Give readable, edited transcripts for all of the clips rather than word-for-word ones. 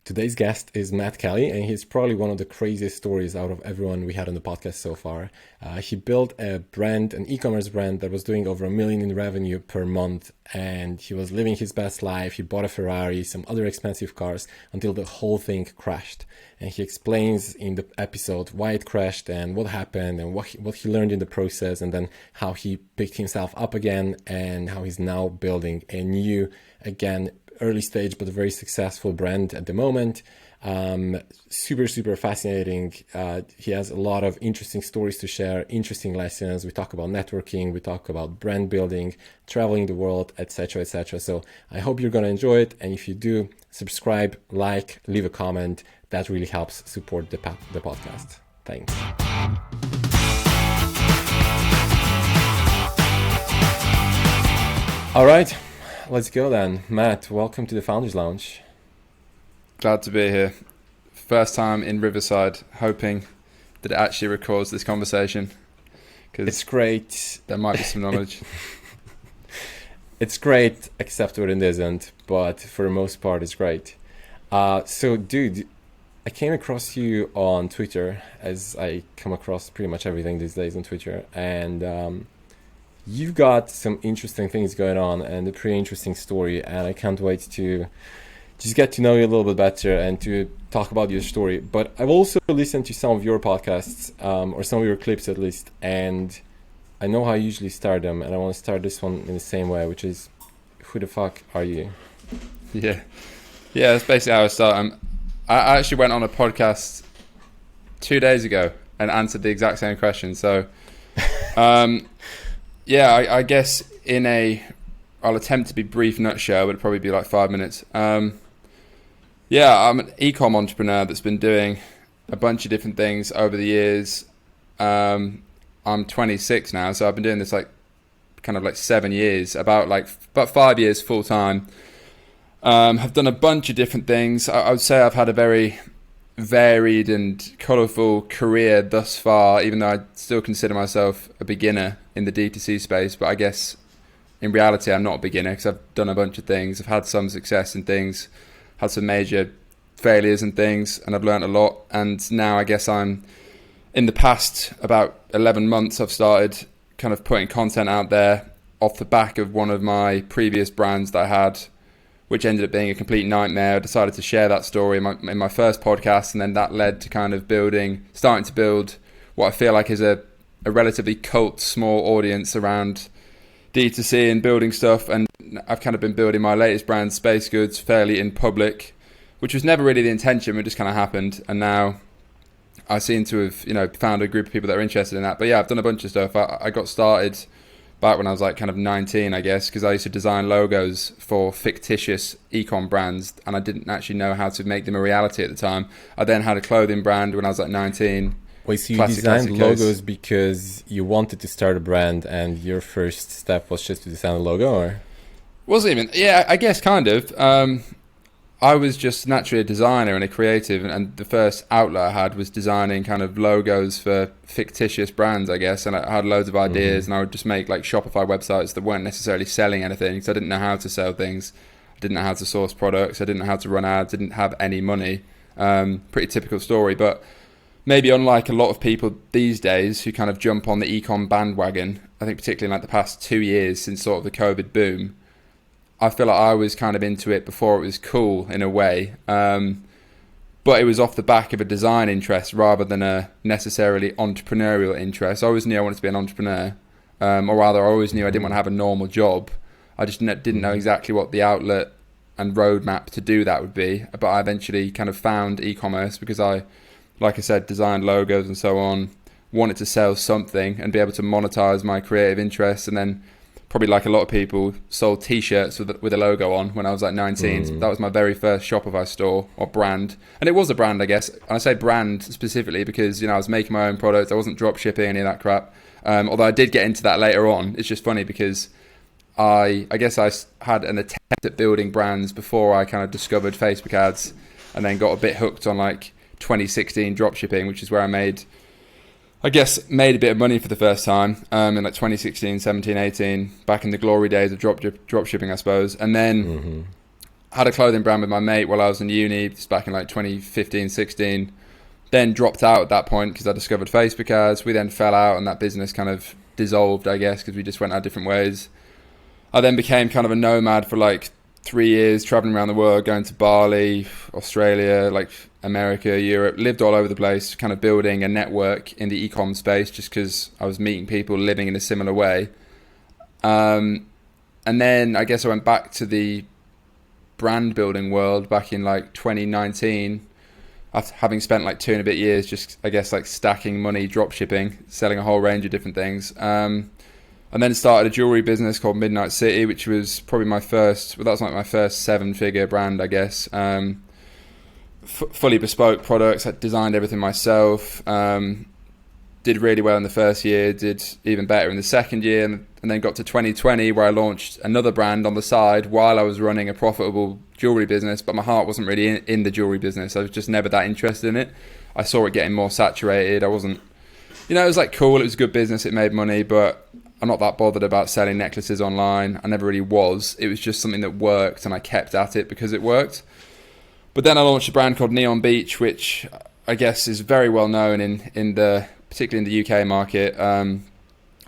Today's guest is Matt Kelly, and he's probably one of the craziest stories out of everyone we had on the podcast so far. He built a brand, an e-commerce brand that was doing over $1 million in revenue per month, and he was living his best life. He bought a Ferrari, some other expensive cars, until the whole thing crashed. And he explains in the episode why it crashed and what happened and what he learned in the process, and then how he picked himself up again and how he's now building a new, again, early stage but a very successful brand at the moment. Super fascinating. He has a lot of interesting stories to share, interesting lessons. We talk about networking, we talk about brand building, traveling the world, etc. So I hope you're going to enjoy it, and if you do, subscribe, like, leave a comment. That really helps support the podcast. Thanks. All right, let's go then. Matt, welcome to the Founders Lounge. Glad to be here. First time in Riverside, hoping that it actually records this conversation. It's great. There might be some knowledge. It's great, except when it isn't, but for the most part, it's great. So, dude, I came across you on Twitter, as I come across pretty much everything these days on Twitter, and you've got some interesting things going on and a pretty interesting story, and I can't wait to just get to know you a little bit better and to talk about your story. But I've also listened to some of your podcasts, or some of your clips at least, and I know how you usually start them, and I want to start this one in the same way, which is, who the fuck are you? Yeah, that's basically how I start. I actually went on a podcast 2 days ago and answered the exact same question. So, I guess I'll attempt to be brief nutshell, but it'll probably be like 5 minutes. I'm an e-com entrepreneur that's been doing a bunch of different things over the years. I'm 26 now, so I've been doing this like 7 years, about 5 years full time. Have done a bunch of different things. I would say I've had a very varied and colourful career thus far, even though I still consider myself a beginner in the D2C space. But I guess in reality, I'm not a beginner because I've done a bunch of things. I've had some success in things, had some major failures and things, and I've learned a lot. And now I guess I'm, in the past about 11 months, I've started kind of putting content out there off the back of one of my previous brands that I had, which ended up being a complete nightmare. I decided to share that story in my first podcast, and then that led to kind of starting to build what I feel like is a relatively cult small audience around D2C and building stuff. And I've kind of been building my latest brand, Space Goods, fairly in public, which was never really the intention, it just kind of happened. And now I seem to have, found a group of people that are interested in that. But yeah, I've done a bunch of stuff. I got started back when I was like kind of 19, I guess, because I used to design logos for fictitious e-com brands, and I didn't actually know how to make them a reality at the time. I then had a clothing brand when I was like 19. Wait, so you designed logos because you wanted to start a brand, and your first step was just to design a logo, or? Wasn't even, yeah, I guess kind of. I was just naturally a designer and a creative, and the first outlet I had was designing kind of logos for fictitious brands, I guess, and I had loads of ideas, and I would just make like Shopify websites that weren't necessarily selling anything, because I didn't know how to sell things, I didn't know how to source products, I didn't know how to run ads, didn't have any money. Pretty typical story, but maybe unlike a lot of people these days who kind of jump on the e-com bandwagon, I think particularly in like the past 2 years since sort of the COVID boom, I feel like I was kind of into it before it was cool in a way, but it was off the back of a design interest rather than a necessarily entrepreneurial interest. I always knew I wanted to be an entrepreneur, or rather I always knew I didn't want to have a normal job. I just didn't know exactly what the outlet and roadmap to do that would be, but I eventually kind of found e-commerce because I, like I said, designed logos and so on, wanted to sell something and be able to monetize my creative interests, and then probably like a lot of people, sold t-shirts with a logo on when I was like 19. That was my very first Shopify store or brand. And it was a brand, I guess. And I say brand specifically because, I was making my own products. I wasn't drop shipping any of that crap. Although I did get into that later on. It's just funny because I guess I had an attempt at building brands before I kind of discovered Facebook ads, and then got a bit hooked on like 2016 drop shipping, which is where I made a bit of money for the first time in like 2016, 17, 18, back in the glory days of drop shipping, I suppose. And then had a clothing brand with my mate while I was in uni. It's back in like 2015, 16. Then dropped out at that point because I discovered Facebook ads. We then fell out and that business kind of dissolved, I guess, because we just went our different ways. I then became kind of a nomad for like 3 years, traveling around the world, going to Bali, Australia, like America, Europe, lived all over the place, kind of building a network in the e-com space just because I was meeting people living in a similar way. And then I guess I went back to the brand building world back in like 2019, after having spent like 2 and a bit years just, I guess, like stacking money, drop shipping, selling a whole range of different things. And then started a jewelry business called Midnight City, which was probably my first, well, that was like my first 7-figure brand, I guess. Fully bespoke products. I designed everything myself. Did really well in the first year, did even better in the second year, and then got to 2020 where I launched another brand on the side while I was running a profitable jewelry business, but my heart wasn't really in the jewelry business. I was just never that interested in it. I saw it getting more saturated. I wasn't, it was like cool, it was good business, it made money, but I'm not that bothered about selling necklaces online. I never really was. It was just something that worked and I kept at it because it worked. But then I launched a brand called Neon Beach, which I guess is very well known in the, particularly in the UK market.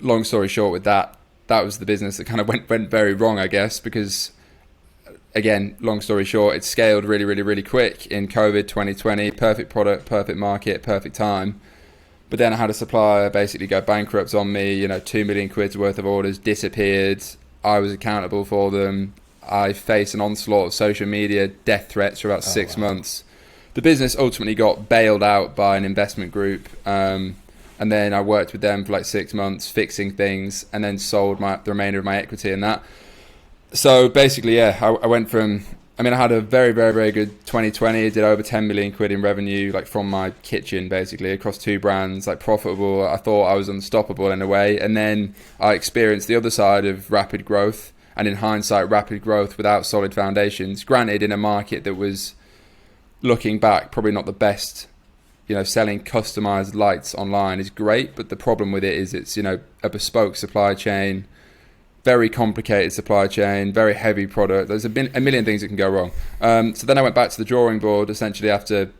Long story short with that was the business that kind of went very wrong, I guess, because again, long story short, it scaled really, really, really quick in COVID 2020. Perfect product, perfect market, perfect time. But then I had a supplier basically go bankrupt on me, 2 million quid's worth of orders disappeared. I was accountable for them. I faced an onslaught of social media death threats for about 6 months. The business ultimately got bailed out by an investment group. And then I worked with them for like 6 months, fixing things, and then sold the remainder of my equity in that. So basically, yeah, I went from, I had a very, very, very good 2020. I did over 10 million quid in revenue, like from my kitchen, basically, across 2 brands, like profitable. I thought I was unstoppable in a way. And then I experienced the other side of rapid growth. And in hindsight, rapid growth without solid foundations. Granted, in a market that was, looking back, probably not the best. Selling customized lights online is great. But the problem with it is it's, a bespoke supply chain. Very complicated supply chain, very heavy product. There's a million things that can go wrong. So then I went back to the drawing board essentially after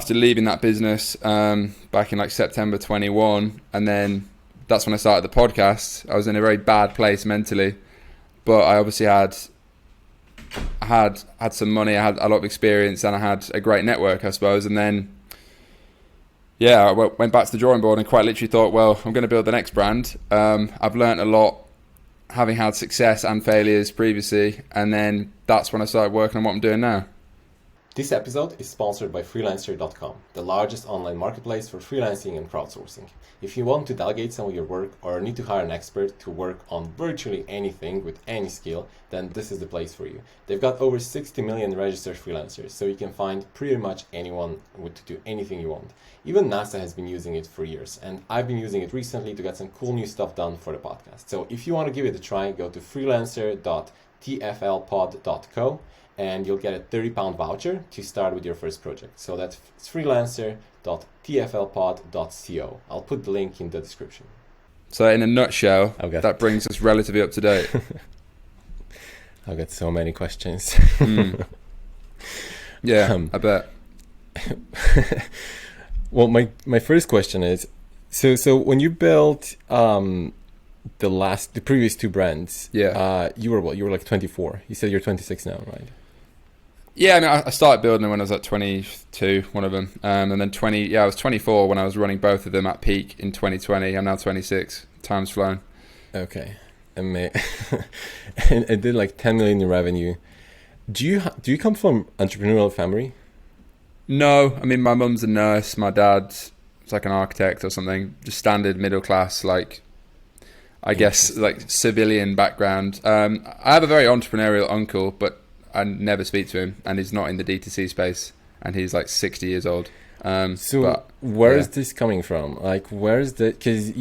leaving that business back in like September 21, and then that's when I started the podcast. I was in a very bad place mentally, but I obviously had some money, I had a lot of experience, and I had a great network, I suppose. And then I went back to the drawing board and quite literally thought, well, I'm going to build the next brand. I've learned a lot, having had success and failures previously, and then that's when I started working on what I'm doing now. This episode is sponsored by freelancer.com, the largest online marketplace for freelancing and crowdsourcing. If you want to delegate some of your work or need to hire an expert to work on virtually anything with any skill, then this is the place for you. They've got over 60 million registered freelancers, so you can find pretty much anyone to do anything you want. Even NASA has been using it for years, and I've been using it recently to get some cool new stuff done for the podcast. So if you want to give it a try, go to freelancer.tflpod.co and you'll get a £30 voucher to start with your first project. So that's freelancer.tflpod.co. I'll put the link in the description. So in a nutshell, that brings us relatively up to date. I've got so many questions. Yeah, I bet. Well, my first question is, so when you built the previous 2 brands, you were what? You were like 24. You said you're 26 now, right? Yeah, I started building them when I was at 22, one of them, and then I was 24 when I was running both of them at peak in 2020. I'm now 26. Time's flown. Okay, and it did like 10 million in revenue. Do you come from entrepreneurial family? No, my mum's a nurse. My dad's like an architect or something. Just standard middle class, like I guess like civilian background. I have a very entrepreneurial uncle, but I never speak to him, and he's not in the D2C space, and he's like 60 years old. Where is this coming from? Like, where's the? Because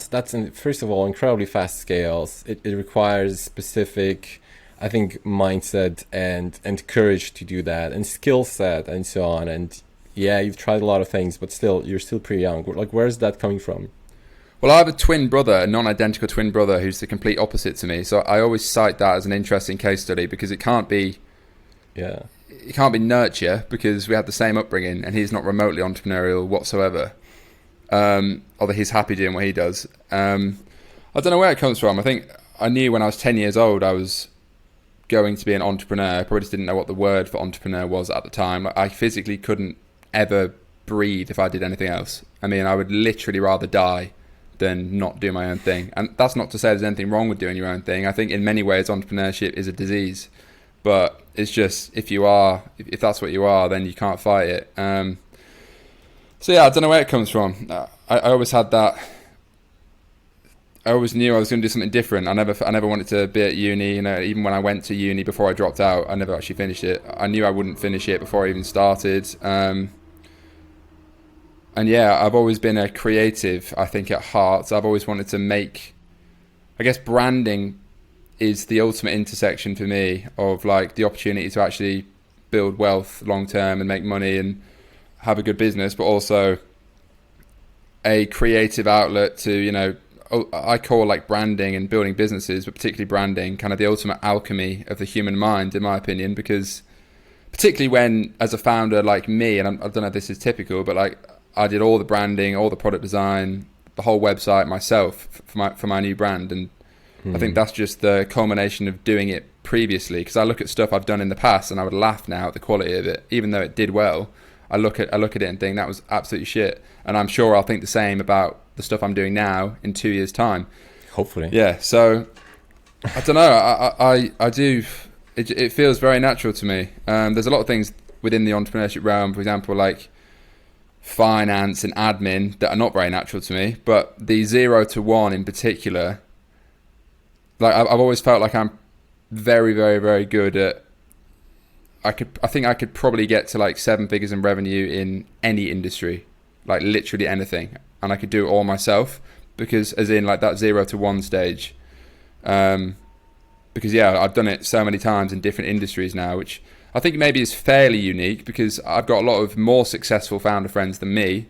that's first of all incredibly fast scales. It requires specific, I think, mindset and courage to do that, and skill set and so on. And yeah, you've tried a lot of things, but still, you're still pretty young. Like, where's that coming from? Well, I have a twin brother, a non-identical twin brother, who's the complete opposite to me. So I always cite that as an interesting case study because it can't be Yeah. It can't be nurture because we had the same upbringing, and he's not remotely entrepreneurial whatsoever. Although he's happy doing what he does. I don't know where it comes from. I think I knew when I was 10 years old I was going to be an entrepreneur. I probably just didn't know what the word for entrepreneur was at the time. I physically couldn't ever breathe if I did anything else. I mean, I would literally rather die than not do my own thing. And that's not to say there's anything wrong with doing your own thing. I think in many ways entrepreneurship is a disease. But it's just, if that's what you are, then you can't fight it. So yeah, I don't know where it comes from. I always had that. I always knew I was going to do something different. I never wanted to be at uni. You know, even when I went to uni before I dropped out, I never actually finished it. I knew I wouldn't finish it before I even started. And yeah, I've always been a creative, I think, at heart. I've always wanted to make, I guess branding is the ultimate intersection for me of like the opportunity to actually build wealth long term and make money and have a good business, but also a creative outlet to, you know, I call like branding and building businesses, but particularly branding, kind of the ultimate alchemy of the human mind, in my opinion, because particularly when, as a founder like me, and I don't know if this is typical, but like I did all the branding, all the product design, the whole website myself for my new brand. And I think that's just the culmination of doing it previously, because I look at stuff I've done in the past and I would laugh now at the quality of it, even though it did well. I look at it and think that was absolutely shit. And I'm sure I'll think the same about the stuff I'm doing now in 2 years' time. Hopefully. Yeah. So I don't know. I do. It feels very natural to me. There's a lot of things within the entrepreneurship realm, for example, like finance and admin, that are not very natural to me. But the 0 to 1 in particular, like I've always felt like I'm very, very, very good at. I think I could probably get to like 7 figures in revenue in any industry, like literally anything, and I could do it all myself, because as in like that 0 to 1 stage, because yeah, I've done it so many times in different industries now, which I think maybe is fairly unique, because I've got a lot of more successful founder friends than me,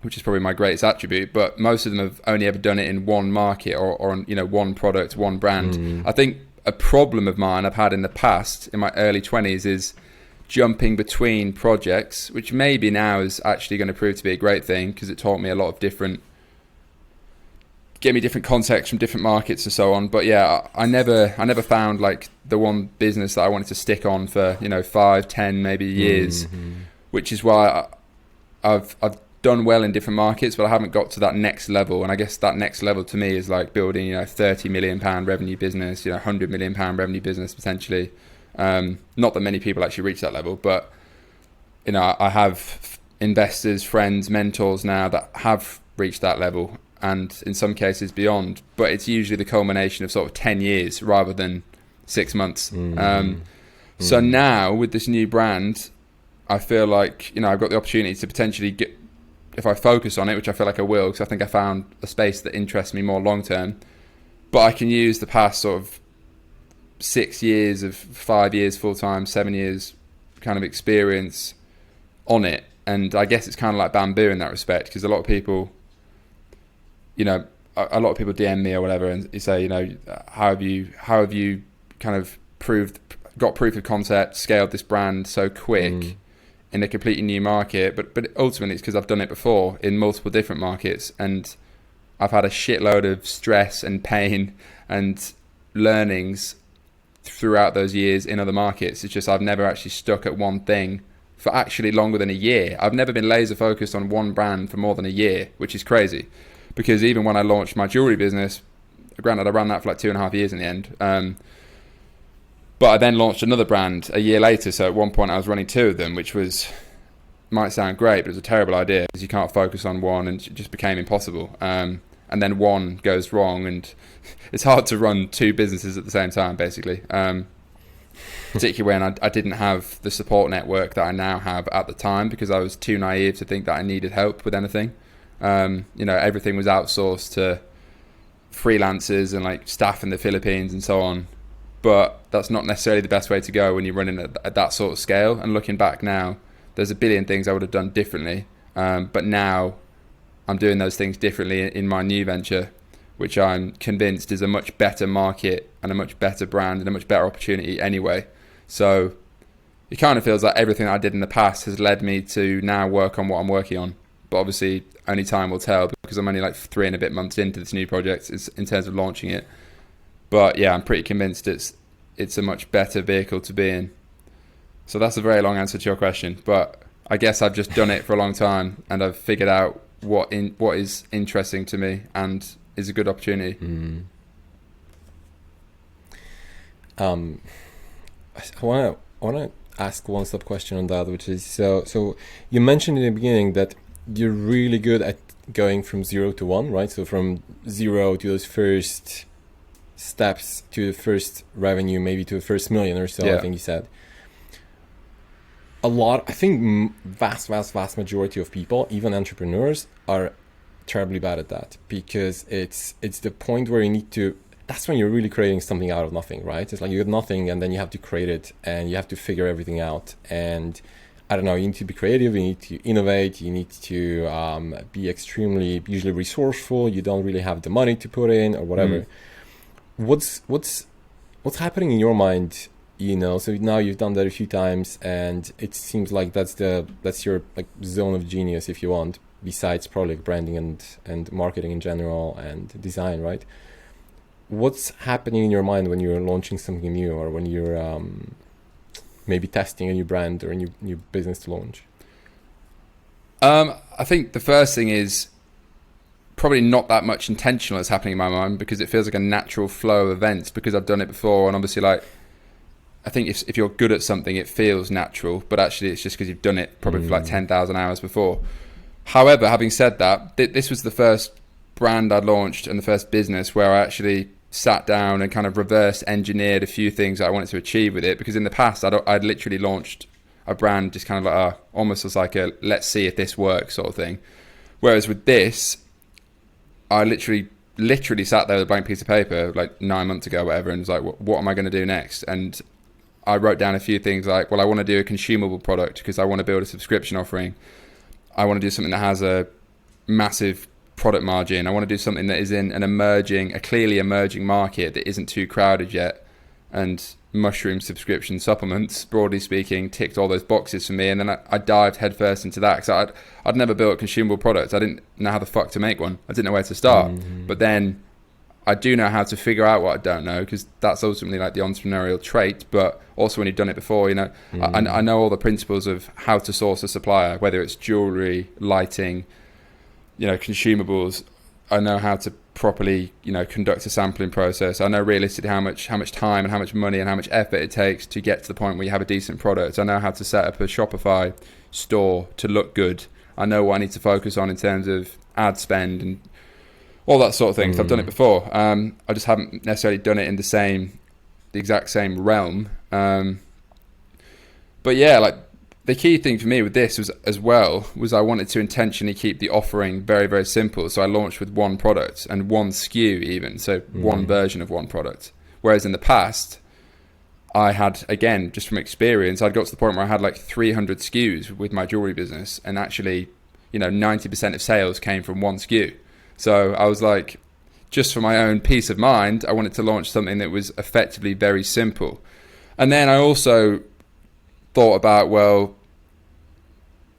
which is probably my greatest attribute, but most of them have only ever done it in one market or on, you know, one product, one brand. I think a problem of mine I've had in the past, in my early 20s, is jumping between projects, which maybe now is actually going to prove to be a great thing, because it taught me a lot of gave me different contexts from different markets and so on. But yeah, I never found like the one business that I wanted to stick on for, you know, 5, 10 maybe years, which is why I've done well in different markets, but I haven't got to that next level. And I guess that next level to me is like building, you know, £30 million revenue business, you know, £100 million revenue business potentially. Not that many people actually reach that level, but you know, I have investors, friends, mentors now that have reached that level, and in some cases beyond. But it's usually the culmination of sort of 10 years rather than 6 months. So now with this new brand, I feel like, you know, I've got the opportunity to potentially get, if I focus on it, which I feel like I will, because I think I found a space that interests me more long term, but I can use the past sort of 6 years of 5 years full-time, 7 years kind of experience on it. And I guess it's kind of like bamboo in that respect, because a lot of people, you know, a lot of people DM me or whatever and you say, you know, how have you kind of got proof of concept, scaled this brand so quick in a completely new market? But ultimately it's because I've done it before in multiple different markets, and I've had a shitload of stress and pain and learnings throughout those years in other markets. It's just I've never actually stuck at one thing for actually longer than a year. I've never been laser focused on one brand for more than a year, which is crazy, because even when I launched my jewelry business, granted I ran that for like 2.5 years in the end, but I then launched another brand a year later. So at one point I was running 2 of them, which might sound great, but it was a terrible idea, because you can't focus on one, and it just became impossible. And then one goes wrong, and it's hard to run 2 businesses at the same time, basically. Particularly when I didn't have the support network that I now have at the time, because I was too naive to think that I needed help with anything. You know, everything was outsourced to freelancers and like staff in the Philippines and so on. But that's not necessarily the best way to go when you're running at that sort of scale. And looking back now, there's a billion things I would have done differently. But now I'm doing those things differently in my new venture, which I'm convinced is a much better market and a much better brand and a much better opportunity anyway. So it kind of feels like everything I did in the past has led me to now work on what I'm working on. But obviously, only time will tell, because I'm only like 3 and a bit months into this new project in terms of launching it. But yeah, I'm pretty convinced it's a much better vehicle to be in. So that's a very long answer to your question. But I guess I've just done it for a long time, and I've figured out what is interesting to me and is a good opportunity. I want to ask one sub question on that, which is so you mentioned in the beginning that you're really good at going from 0 to 1, right? So from 0 to those first steps to the first revenue, maybe to the first million or so. I think you said. I think vast majority of people, even entrepreneurs, are terribly bad at that, because it's the point where you need to. That's when you're really creating something out of nothing, right? It's like you got nothing, and then you have to create it, and you have to figure everything out. And I don't know, you need to be creative, you need to innovate, you need to be extremely, usually resourceful. You don't really have the money to put in or whatever. What's happening in your mind? So now you've done that a few times, and it seems like that's your like zone of genius, if you want, besides probably like branding and marketing in general and design, right? What's happening in your mind when you're launching something new, or when you're maybe testing a new brand or a new business to launch? I think the first thing is probably not that much intentional is happening in my mind, because it feels like a natural flow of events, because I've done it before. And obviously, like, I think if you're good at something, it feels natural, but actually it's just because you've done it probably for like 10,000 hours before. However, having said that, this was the first brand I launched and the first business where I actually sat down and kind of reverse engineered a few things that I wanted to achieve with it, because in the past I'd literally launched a brand just kind of like almost as like a let's see if this works sort of thing. Whereas with this, I literally sat there with a blank piece of paper like 9 months ago or whatever, and was like, what am I going to do next? And I wrote down a few things like, well, I want to do a consumable product because I want to build a subscription offering. I want to do something that has a massive product margin. I want to do something that is in a clearly emerging market that isn't too crowded yet. And mushroom subscription supplements, broadly speaking, ticked all those boxes for me. And then I dived headfirst into that, because I'd never built a consumable product. I didn't know how the fuck to make one. I didn't know where to start. But then I do know how to figure out what I don't know, because that's ultimately like the entrepreneurial trait. But also when you've done it before, I know all the principles of how to source a supplier, whether it's jewelry, lighting, consumables. I know how to properly, conduct a sampling process. I know realistically how much time and how much money and how much effort it takes to get to the point where you have a decent product. I know how to set up a Shopify store to look good. I know what I need to focus on in terms of ad spend and all that sort of thing. So I've done it before. I just haven't necessarily done it in the exact same realm. But yeah, like the key thing for me with this was I wanted to intentionally keep the offering very, very simple. So I launched with one product and one SKU even. So one version of one product. Whereas in the past, I had, again, just from experience, I'd got to the point where I had like 300 SKUs with my jewelry business. And actually, 90% of sales came from one SKU. So I was like, just for my own peace of mind, I wanted to launch something that was effectively very simple. And then I also thought about, well,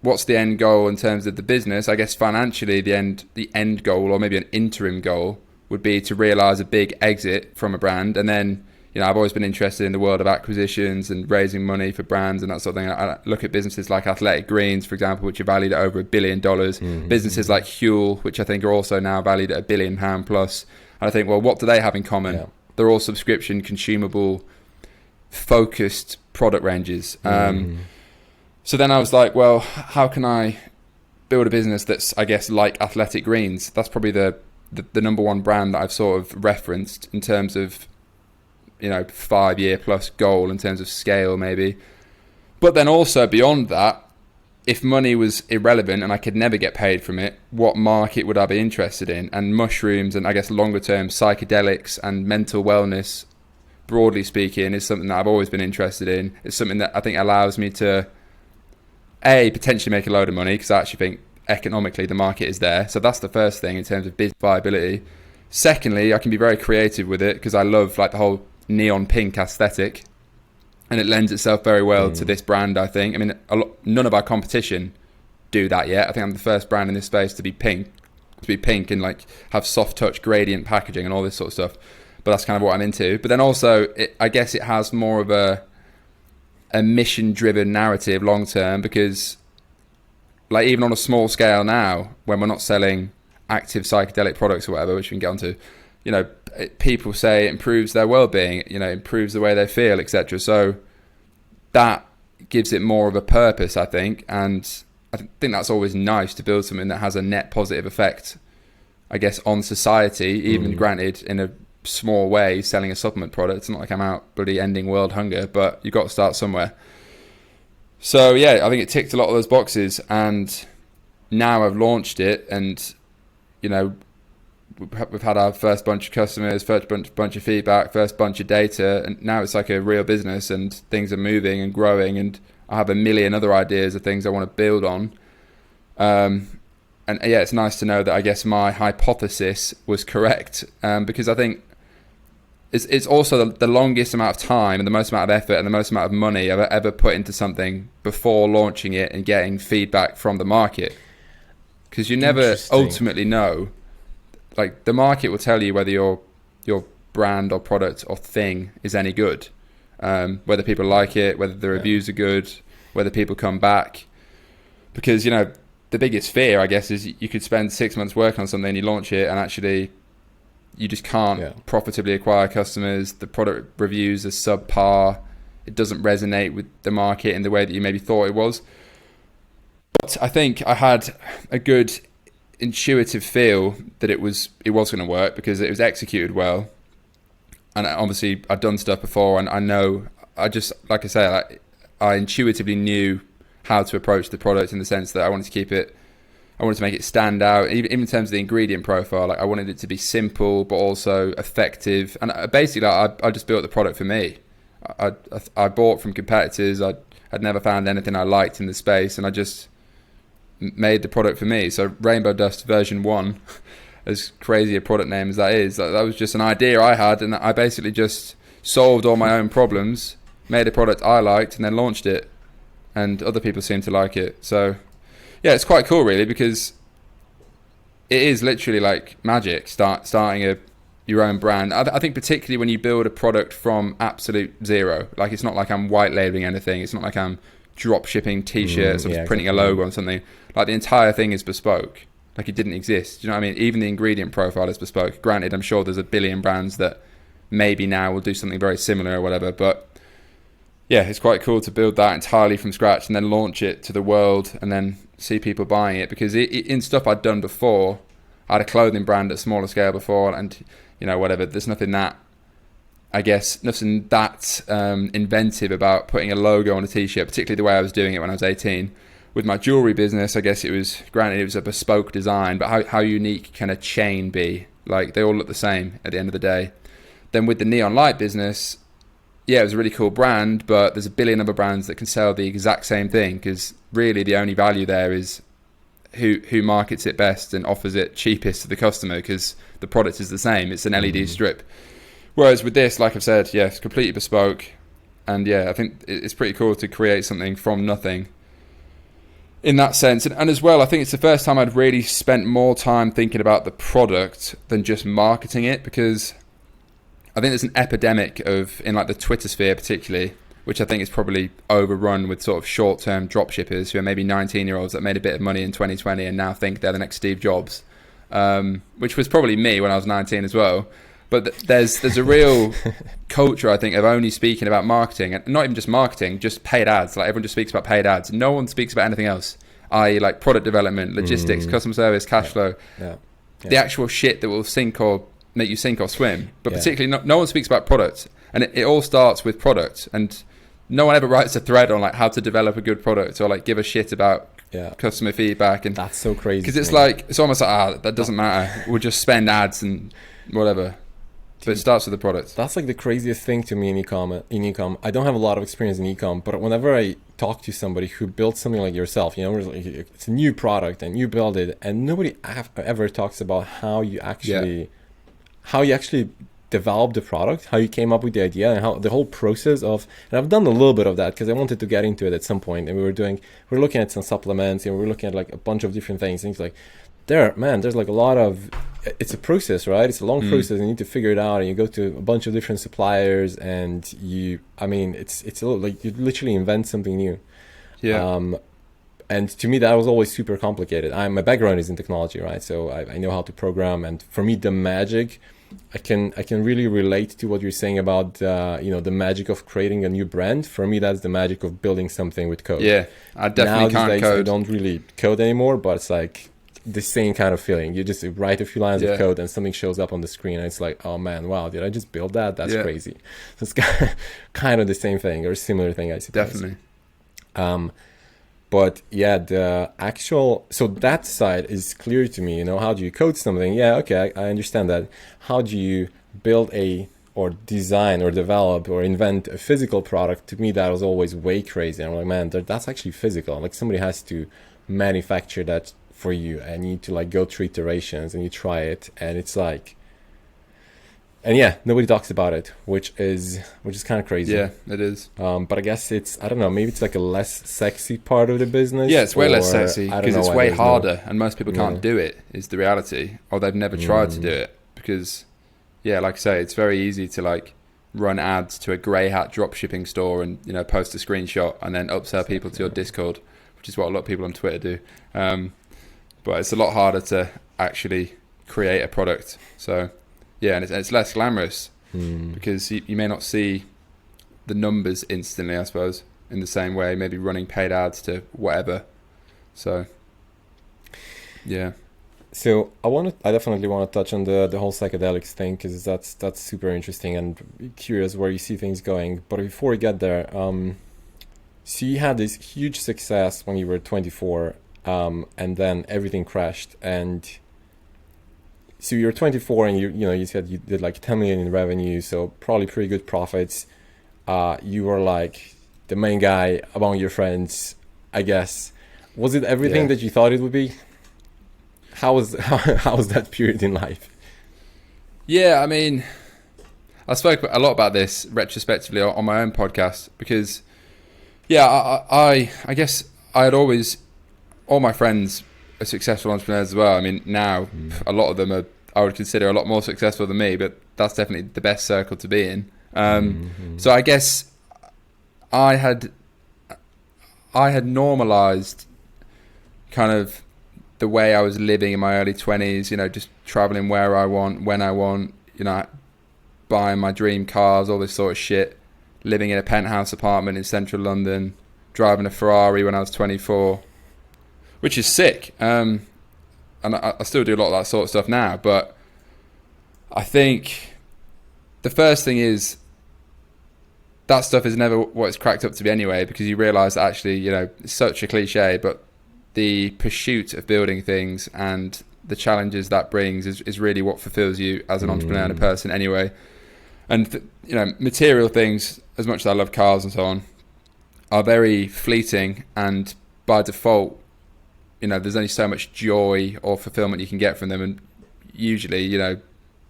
what's the end goal in terms of the business? I guess financially, the end goal, or maybe an interim goal, would be to realize a big exit from a brand. And then, I've always been interested in the world of acquisitions and raising money for brands and that sort of thing. I look at businesses like Athletic Greens, for example, which are valued at over $1 billion. Businesses like Huel, which I think are also now valued at £1 billion plus. And I think, well, what do they have in common? Yeah. They're all subscription, consumable, focused product ranges. So then I was like, well, how can I build a business that's, I guess, like Athletic Greens? That's probably the number one brand that I've sort of referenced in terms of 5-year plus goal in terms of scale maybe. But then also beyond that, if money was irrelevant and I could never get paid from it, what market would I be interested in? And mushrooms and I guess longer term psychedelics and mental wellness, broadly speaking, is something that I've always been interested in. It's something that I think allows me to potentially make a load of money, because I actually think economically the market is there. So that's the first thing in terms of business viability. Secondly, I can be very creative with it because I love like the whole neon pink aesthetic. and it lends itself very well to this brand, I think. I mean, none of our competition do that yet. I think I'm the first brand in this space to be pink and like have soft touch gradient packaging and all this sort of stuff. But that's kind of what I'm into. But then also, I guess it has more of a mission-driven narrative long term, because like even on a small scale now, when we're not selling active psychedelic products or whatever, which we can get onto, you know, people say it improves their well-being, you know, improves the way they feel, etc. So that gives it more of a purpose, I think, and I think that's always nice to build something that has a net positive effect, I guess, on society, even granted in a small way, selling a supplement product. It's not like I'm out bloody ending world hunger, but you've got to start somewhere. So yeah, I think it ticked a lot of those boxes, and now I've launched it, and you know, we've had our first bunch of customers, first bunch of feedback, first bunch of data, and now it's like a real business, and things are moving and growing, and I have a million other ideas of things I want to build on. And yeah, it's nice to know that I guess my hypothesis was correct, because I think it's also the longest amount of time and the most amount of effort and the most amount of money I've ever put into something before launching it and getting feedback from the market, because you never ultimately know. Like, the market will tell you whether your brand or product or thing is any good, whether people like it, whether the reviews are good, whether people come back. Because, you know, the biggest fear, I guess, is you could spend 6 months working on something, you launch it, and actually you just can't profitably acquire customers. The product reviews are subpar. It doesn't resonate with the market in the way that you maybe thought it was. But I think I had a good intuitive feel that it was going to work, because it was executed well, and obviously I'd done stuff before, and I know, I just, like I say, I intuitively knew how to approach the product, in the sense that I wanted to make it stand out, even in terms of the ingredient profile. Like, I wanted it to be simple but also effective, and basically I just built the product for me. I bought from competitors. I'd never found anything I liked in the space, and I just made the product for me. So Rainbow Dust version 1, as crazy a product name as that is, that was just an idea I had, and I basically just solved all my own problems, made a product I liked, and then launched it, and other people seemed to like it. So yeah, it's quite cool really, because it is literally like magic, starting your own brand. I think particularly when you build a product from absolute zero, like, it's not like I'm white labeling anything, it's not like I'm drop shipping t-shirts or printing a logo on something. Like, the entire thing is bespoke, like it didn't exist. You know what I mean? Even the ingredient profile is bespoke. Granted, I'm sure there's a billion brands that maybe now will do something very similar or whatever, but yeah, it's quite cool to build that entirely from scratch and then launch it to the world and then see people buying it. Because in stuff I'd done before, I had a clothing brand at smaller scale before, and you know, whatever, there's nothing that inventive about putting a logo on a t-shirt, particularly the way I was doing it when I was 18. With my jewelry business, I guess it was a bespoke design, but how unique can a chain be? Like, they all look the same at the end of the day. Then with the neon light business, yeah, it was a really cool brand, but there's a billion other brands that can sell the exact same thing, because really the only value there is who markets it best and offers it cheapest to the customer, because the product is the same. It's an LED strip. Whereas with this, like I've said, yeah, it's completely bespoke. And yeah, I think it's pretty cool to create something from nothing in that sense. And as well, I think it's the first time I'd really spent more time thinking about the product than just marketing it, because I think there's an epidemic in like the Twitter sphere particularly, which I think is probably overrun with sort of short-term drop shippers who are maybe 19-year-olds that made a bit of money in 2020 and now think they're the next Steve Jobs, which was probably me when I was 19 as well. But there's a real culture, I think, of only speaking about marketing, and not even just marketing, just paid ads. Like, everyone just speaks about paid ads. No one speaks about anything else, i.e. like product development, logistics, customer service, cash flow, the actual shit that will make you sink or swim. But particularly, no one speaks about product, and it all starts with product. And no one ever writes a thread on like how to develop a good product, or like give a shit about customer feedback. And that's so crazy, because it's almost like, that doesn't matter, we'll just spend ads and whatever. But it starts with the product. That's like the craziest thing to me in e-com. I don't have a lot of experience in e-com, but whenever I talk to somebody who built something like yourself, you know, it's a new product and you build it, and nobody ever talks about how you actually developed the product, how you came up with the idea, and how the whole process of, and I've done a little bit of that because I wanted to get into it at some point, and we were looking at some supplements, and we were looking at like a bunch of different things like, there's like a lot of, it's a process, right? It's a long process. You need to figure it out, and you go to a bunch of different suppliers, and it's a little, like you literally invent something new. Yeah. And to me, that was always super complicated. My background is in technology, right? So I know how to program, and for me, the magic, I can really relate to what you're saying about the magic of creating a new brand. For me, that's the magic of building something with code. Yeah, I definitely can't code. I don't really code anymore, but it's like the same kind of feeling. You just write a few lines of code, and something shows up on the screen, and it's like, oh man, wow, did I just build that? That's crazy. So it's kind of the same thing, or a similar thing, I suppose. Definitely. But yeah, so that side is clear to me. How do you code something? Yeah, okay, I understand that. How do you build or design or develop or invent a physical product? To me, that was always way crazy. I'm like, man, that's actually physical. Like somebody has to manufacture that for you, and you need to like go through iterations, and you try it, and it's like, and yeah, nobody talks about it, which is kind of crazy. Yeah, it is. But I guess I don't know, maybe it's like a less sexy part of the business. Yeah, it's way less sexy because it's way harder, and most people can't do it, is the reality, or they've never tried to do it. Because, yeah, like I say, it's very easy to like run ads to a grey hat drop shipping store and, post a screenshot and then upsell people to your Discord, which is what a lot of people on Twitter do. But it's a lot harder to actually create a product. So, yeah, and it's less glamorous because you may not see the numbers instantly, I suppose, in the same way, maybe running paid ads to whatever. So, yeah. So I definitely want to touch on the whole psychedelics thing, because that's super interesting, and curious where you see things going. But before we get there, so you had this huge success when you were 24, and then everything crashed. And so you're 24, and you said you did like 10 million in revenue, so probably pretty good profits. You were like the main guy among your friends, I guess. Was it everything that you thought it would be? How was that period in life? Yeah, I mean, I spoke a lot about this retrospectively on my own podcast because, yeah, I guess I had always, all my friends are successful entrepreneurs as well. I mean, now a lot of them are, I would consider a lot more successful than me, but that's definitely the best circle to be in. So I guess I had normalized kind of the way I was living in my early 20s, just traveling where I want, when I want, buying my dream cars, all this sort of shit, living in a penthouse apartment in central London, driving a Ferrari when I was 24, which is sick. And I still do a lot of that sort of stuff now, but I think the first thing is that stuff is never what it's cracked up to be anyway, because you realise that actually, it's such a cliche, but the pursuit of building things and the challenges that brings is really what fulfills you as an entrepreneur and a person anyway. And, material things, as much as I love cars and so on, are very fleeting, and by default, there's only so much joy or fulfillment you can get from them. And usually,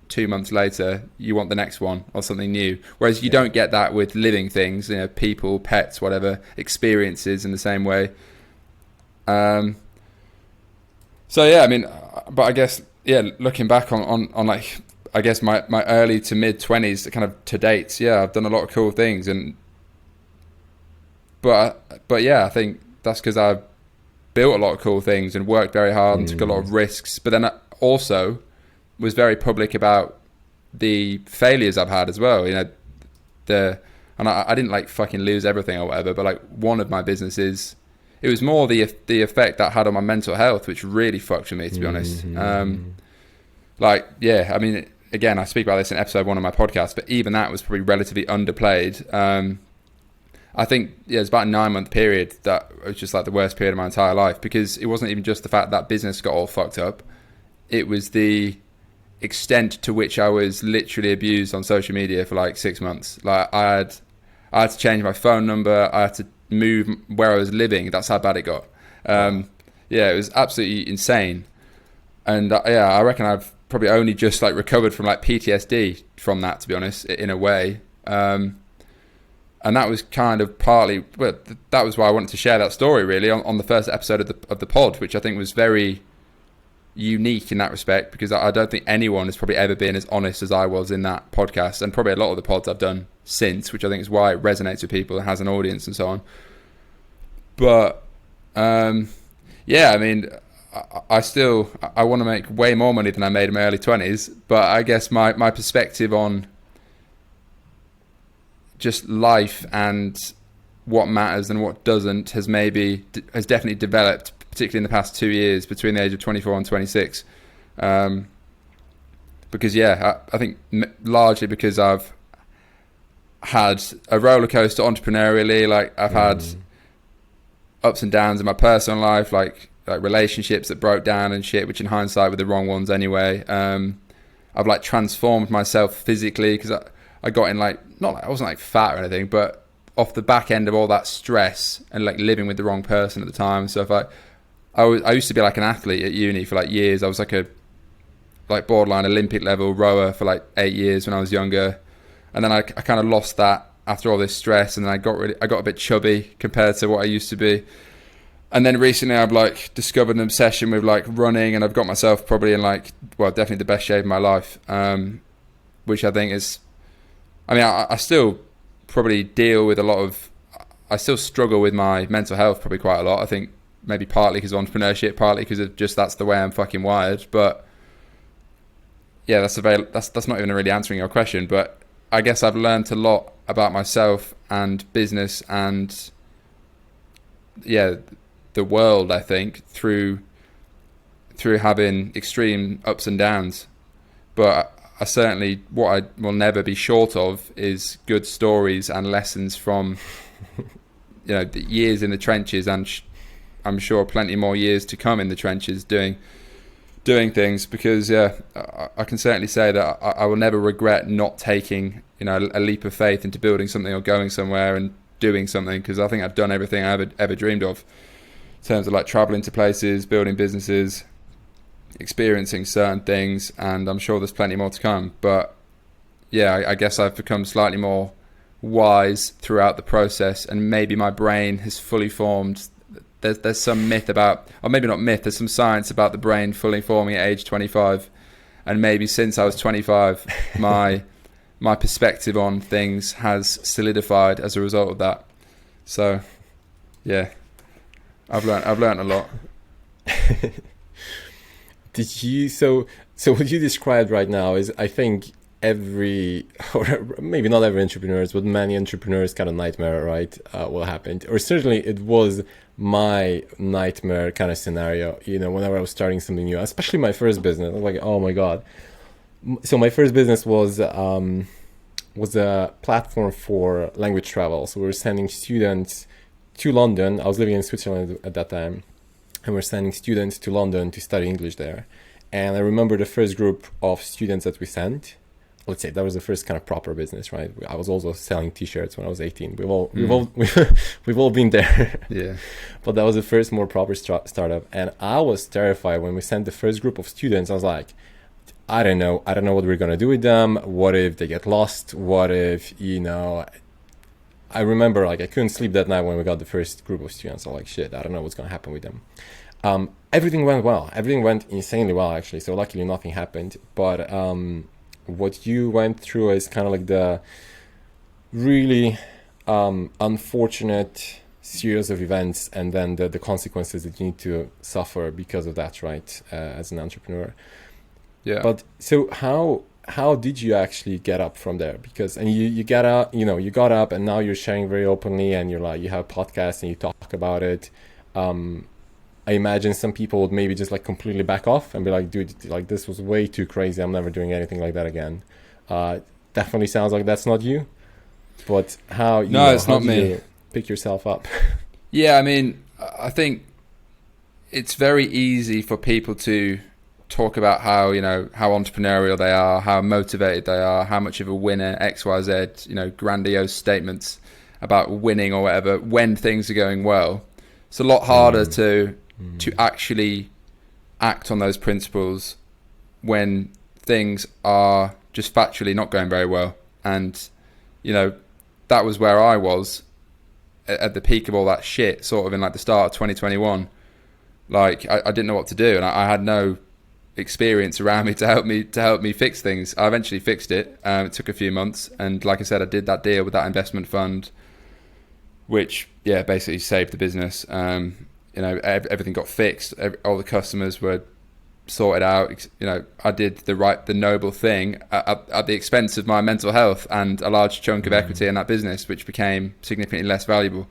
2 months later, you want the next one or something new. Whereas you don't get that with living things, people, pets, whatever, experiences in the same way. So yeah, I mean, but I guess, looking back on like, I guess my early to mid 20s kind of to date, I've done a lot of cool things, but yeah, I think that's because I've built a lot of cool things and worked very hard and took a lot of risks, but then I also was very public about the failures I've had as well. And I didn't like fucking lose everything or whatever, but like one of my businesses, it was more the effect that had on my mental health, which really fucked with me, to be honest. I mean, again, I speak about this in episode 1 of my podcast, but even that was probably relatively underplayed. I think it was about a 9-month period that was just like the worst period of my entire life, because it wasn't even just the fact that business got all fucked up. It was the extent to which I was literally abused on social media for like 6 months. Like I had to change my phone number. I had to move where I was living. That's how bad it got. It was absolutely insane. And I reckon I've probably only just like recovered from like PTSD from that, to be honest, in a way. And that was kind of partly, well, that was why I wanted to share that story really on the first episode of the pod, which I think was very unique in that respect, because I don't think anyone has probably ever been as honest as I was in that podcast, and probably a lot of the pods I've done since, which I think is why it resonates with people and has an audience and so on. But yeah, I mean, I want to make way more money than I made in my early 20s, but I guess my perspective on just life and what matters and what doesn't has definitely developed, particularly in the past 2 years, between the age of 24 and 26. Because yeah, I think largely because I've had a roller coaster entrepreneurially, like I've had ups and downs in my personal life, like relationships that broke down and shit, which in hindsight were the wrong ones anyway. I've like transformed myself physically, because I got in I wasn't like fat or anything, but off the back end of all that stress and like living with the wrong person at the time. So if I used to be like an athlete at uni for like years. I was like a borderline Olympic level rower for like 8 years when I was younger, and then I kind of lost that after all this stress, and then I got a bit chubby compared to what I used to be. And then recently I've like discovered an obsession with like running, and I've got myself probably in definitely the best shape of my life, which I think is, I mean, I still probably deal with I still struggle with my mental health probably quite a lot. I think maybe partly because of entrepreneurship, partly because of just that's the way I'm fucking wired. But yeah, that's not even really answering your question. But I guess I've learned a lot about myself and business and yeah, the world, I think, through having extreme ups and downs. But I certainly, what I will never be short of is good stories and lessons from the years in the trenches, and I'm sure plenty more years to come in the trenches doing things, because yeah, I can certainly say that I will never regret not taking a leap of faith into building something or going somewhere and doing something, because I think I've done everything I ever dreamed of in terms of like traveling to places, building businesses, experiencing certain things, and I'm sure there's plenty more to come. But yeah, I guess I've become slightly more wise throughout the process, and maybe my brain has fully formed. There's some myth about, or maybe not myth, there's some science about the brain fully forming at age 25, and maybe since I was 25 my perspective on things has solidified as a result of that. So yeah, I've learned a lot. So what you described right now is, I think, every, or maybe not every entrepreneurs, but many entrepreneurs kind of nightmare, right? What happened, or certainly it was my nightmare kind of scenario, whenever I was starting something new, especially my first business. I was like, oh my God. So my first business was a platform for language travel. So we were sending students to London. I was living in Switzerland at that time, and we're sending students to London to study English there. And I remember the first group of students that we sent, let's say that was the first kind of proper business, right? I was also selling t-shirts when I was 18. We've all been there. Yeah. But that was the first more proper startup. And I was terrified when we sent the first group of students. I was like, I don't know what we're going to do with them. What if they get lost? What if, I remember like I couldn't sleep that night when we got the first group of students. I'm like, shit, I don't know what's going to happen with them. Everything went well. Everything went insanely well, actually. So luckily nothing happened. But what you went through is kind of like the really unfortunate series of events, and then the consequences that you need to suffer because of that, right? As an entrepreneur. Yeah. But so how did you actually get up from there? Because, and you got up, you got up, and now you're sharing very openly, and you're like, you have a podcast and you talk about it. I imagine some people would maybe just like completely back off and be like, dude, like this was way too crazy. I'm never doing anything like that again. Definitely sounds like that's not you. But how? It's not me. You pick yourself up. Yeah, I mean, I think it's very easy for people to talk about how how entrepreneurial they are, how motivated they are, how much of a winner X, Y, Z. Grandiose statements about winning or whatever when things are going well. It's a lot harder to actually act on those principles when things are just factually not going very well. And, you know, that was where I was at the peak of all that shit, sort of in like the start of 2021. Like I didn't know what to do, and I had no experience around me to help me fix things. I eventually fixed it. It took a few months, and like I said, I did that deal with that investment fund, which basically saved the business. You know, everything got fixed. All the customers were sorted out. You know, I did the noble thing at the expense of my mental health and a large chunk of equity in that business, which became significantly less valuable.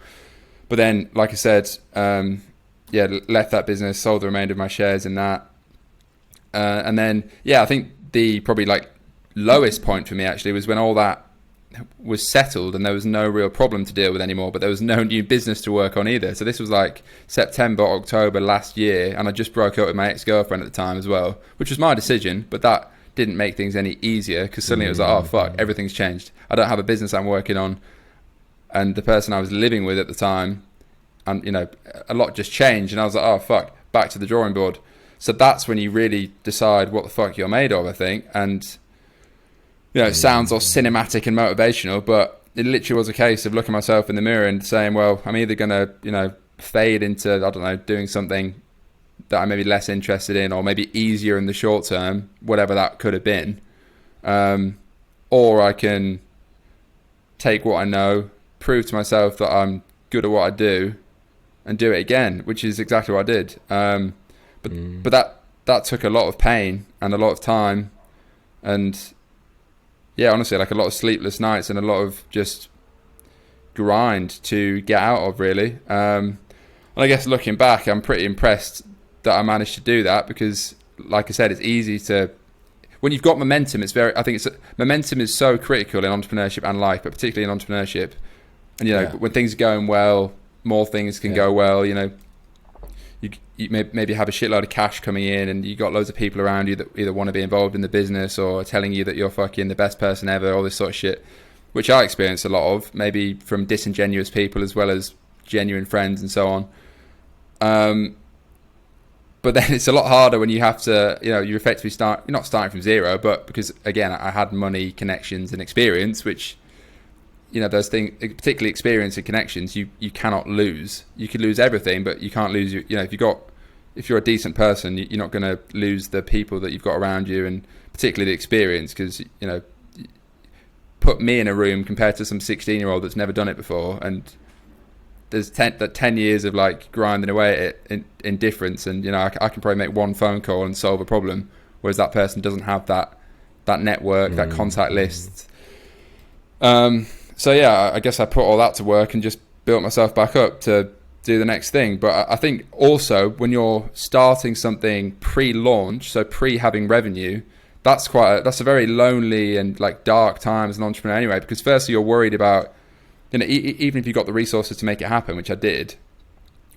But then, like I said, left that business, sold the remainder of my shares in that. And then, I think the probably like lowest point for me actually was when all that was settled and there was no real problem to deal with anymore, but there was no new business to work on either. So this was like September, October last year, and I just broke up with my ex-girlfriend at the time as well, which was my decision, but that didn't make things any easier because suddenly it was like, oh fuck, everything's changed. I don't have a business I'm working on, and the person I was living with at the time, and you know, a lot just changed, and I was like, oh fuck, back to the drawing board. So that's when you really decide what the fuck you're made of, I think. And you know, it sounds all cinematic and motivational, but it literally was a case of looking myself in the mirror and saying, well, I'm either going to, you know, fade into, I don't know, doing something that I'm maybe less interested in, or maybe easier in the short term, whatever that could have been. Or I can take what I know, prove to myself that I'm good at what I do, and do it again, which is exactly what I did. But that took a lot of pain and a lot of time, and honestly, like a lot of sleepless nights and a lot of just grind to get out of, really. And I guess looking back, I'm pretty impressed that I managed to do that, because like I said, it's easy to, when you've got momentum, momentum is so critical in entrepreneurship and life, but particularly in entrepreneurship. And you know, when things are going well, more things can go well. You know, you maybe have a shitload of cash coming in, and you got loads of people around you that either want to be involved in the business or telling you that you're fucking the best person ever, all this sort of shit, which I experienced a lot of, maybe from disingenuous people as well as genuine friends and so on. But then it's a lot harder when you have to, you know, you effectively you're not starting from zero, but because again, I had money, connections and experience, which, you know, those things, particularly experience and connections, you cannot lose. You could lose everything, but you can't lose you know, if you're a decent person, you're not going to lose the people that you've got around you, and particularly the experience, because, you know, put me in a room compared to some 16-year-old that's never done it before, and there's 10 years of like grinding away at it in difference, and you know, I can probably make one phone call and solve a problem, whereas that person doesn't have that network, that contact list. So I guess I put all that to work and just built myself back up to do the next thing. But I think also when you're starting something pre-launch, so having revenue, that's a very lonely and like dark time as an entrepreneur anyway, because firstly you're worried about, you know, even if you've got the resources to make it happen, which I did,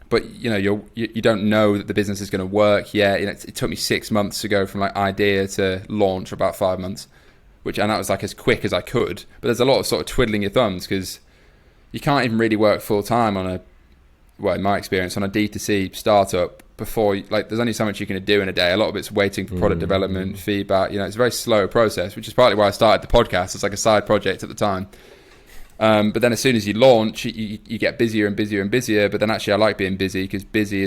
but you know, you don't know that the business is going to work yet. You know, it took me 6 months to go from like idea to launch, or about 5 months, and that was like as quick as I could. But there's a lot of sort of twiddling your thumbs, because you can't even really work full time on in my experience, on a D2C startup before, like, there's only so much you can do in a day. A lot of it's waiting for product development, feedback. You know, it's a very slow process, which is partly why I started the podcast. It's like a side project at the time. But then as soon as you launch, you get busier and busier and busier. But then actually I like being busy, because busy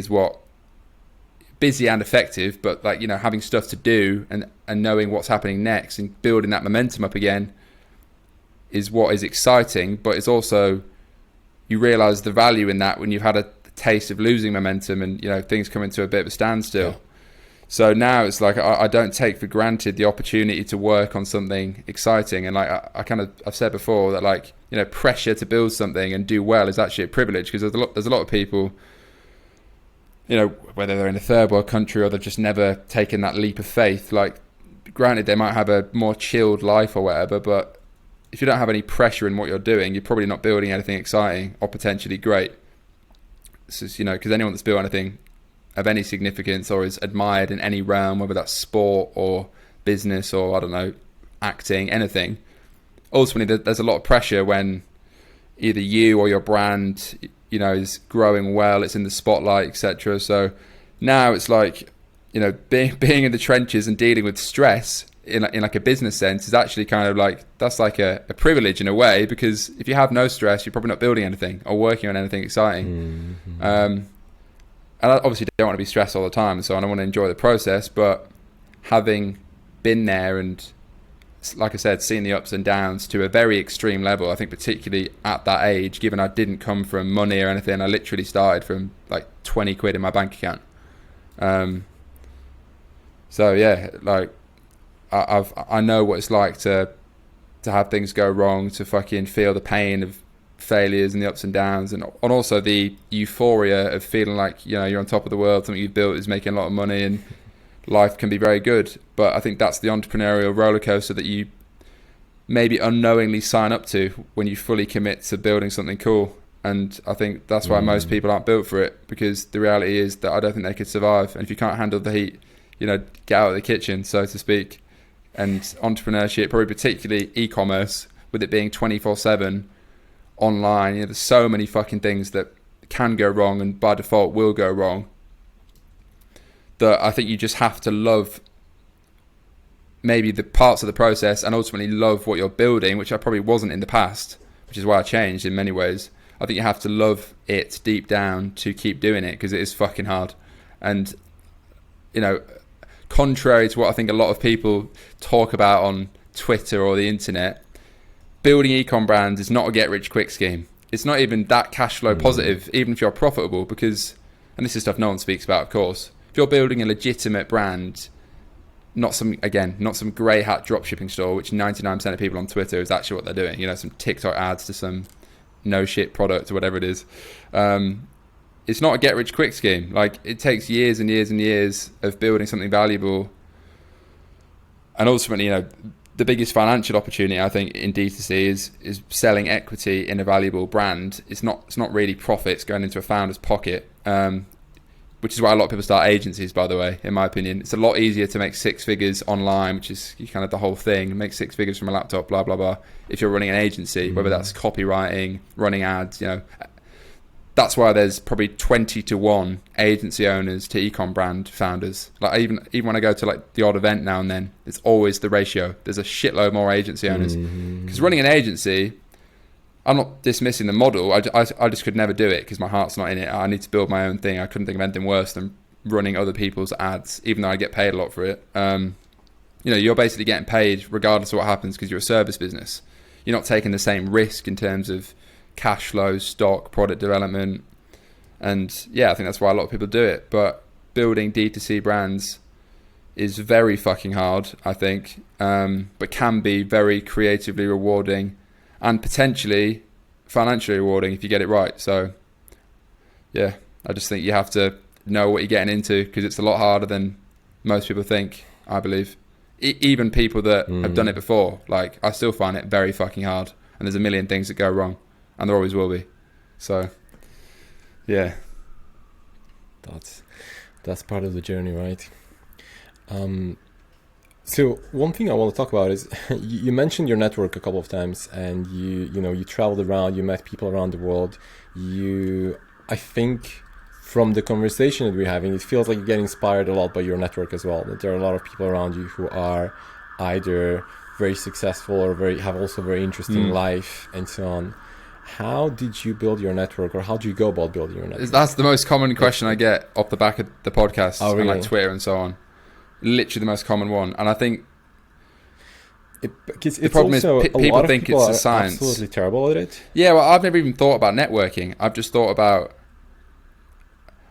and effective, but like, you know, having stuff to do and knowing what's happening next and building that momentum up again is what is exciting. But it's also, you realize the value in that when you've had a taste of losing momentum and, you know, things come into a bit of a standstill. So now it's like I don't take for granted the opportunity to work on something exciting. And like I've said before that, like, you know, pressure to build something and do well is actually a privilege, because there's a lot of people, you know, whether they're in a third world country or they've just never taken that leap of faith. Like, granted, they might have a more chilled life or whatever, but if you don't have any pressure in what you're doing, you're probably not building anything exciting or potentially great. So, you know, because anyone that's built anything of any significance or is admired in any realm, whether that's sport or business or, I don't know, acting, anything, ultimately there's a lot of pressure when either you or your brand, you know, is growing well, it's in the spotlight, etc. So now it's like, you know, being in the trenches and dealing with stress in like a business sense is actually kind of like, that's like a privilege in a way, because if you have no stress, you're probably not building anything or working on anything exciting. And I obviously don't want to be stressed all the time and so on. I want to enjoy the process, but having been there and, like I said, seeing the ups and downs to a very extreme level, I think particularly at that age, given I didn't come from money or anything, I literally started from like 20 quid in my bank account. So yeah, like I know what it's like to have things go wrong, to fucking feel the pain of failures and the ups and downs, and also the euphoria of feeling like, you know, you're on top of the world, something you've built is making a lot of money and life can be very good. But I think that's the entrepreneurial roller coaster that you maybe unknowingly sign up to when you fully commit to building something cool. And I think that's why most people aren't built for it, because the reality is that I don't think they could survive. And if you can't handle the heat, you know, get out of the kitchen, so to speak. And entrepreneurship, probably particularly e-commerce, with it being 24/7 online, you know, there's so many fucking things that can go wrong and by default will go wrong, that I think you just have to love maybe the parts of the process and ultimately love what you're building, which I probably wasn't in the past, which is why I changed in many ways. I think you have to love it deep down to keep doing it, because it is fucking hard. And, you know, contrary to what I think a lot of people talk about on Twitter or the internet, building ecom brands is not a get-rich-quick scheme. It's not even that cash flow positive, even if you're profitable, because, and this is stuff no one speaks about, of course, if you're building a legitimate brand, not some grey hat dropshipping store, which 99% of people on Twitter is actually what they're doing, you know, some TikTok ads to some no shit product or whatever it is. It's not a get rich quick scheme. Like, it takes years and years and years of building something valuable. And ultimately, you know, the biggest financial opportunity I think in D2C is selling equity in a valuable brand. It's not really profits going into a founder's pocket, which is why a lot of people start agencies, by the way, in my opinion. It's a lot easier to make six figures online, which is kind of the whole thing, make six figures from a laptop, blah, blah, blah, if you're running an agency, whether that's copywriting, running ads, you know. That's why there's probably 20 to 1 agency owners to ecom brand founders. Like, even when I go to like the odd event now and then, it's always the ratio. There's a shitload more agency owners. Because running an agency, I'm not dismissing the model. I just could never do it because my heart's not in it. I need to build my own thing. I couldn't think of anything worse than running other people's ads, even though I get paid a lot for it. You know, you're basically getting paid regardless of what happens because you're a service business. You're not taking the same risk in terms of cash flow, stock, product development. And yeah, I think that's why a lot of people do it. But building D2C brands is very fucking hard, I think, but can be very creatively rewarding and potentially financially rewarding if you get it right. So yeah, I just think you have to know what you're getting into, because it's a lot harder than most people think, I believe. Even people that have done it before, like, I still find it very fucking hard, and there's a million things that go wrong, and there always will be. So yeah, that's part of the journey, right? So one thing I want to talk about is you mentioned your network a couple of times, and you traveled around, you met people around the world. I think from the conversation that we're having, it feels like you get inspired a lot by your network as well. That there are a lot of people around you who are either very successful or have also very interesting life and so on. How did you build your network, or how do you go about building your network? That's the most common question I get off the back of the podcast, really? And like Twitter and so on. Literally the most common one. And I think the problem is people think it's a science. Absolutely terrible at it. Yeah, well, I've never even thought about networking. I've just thought about,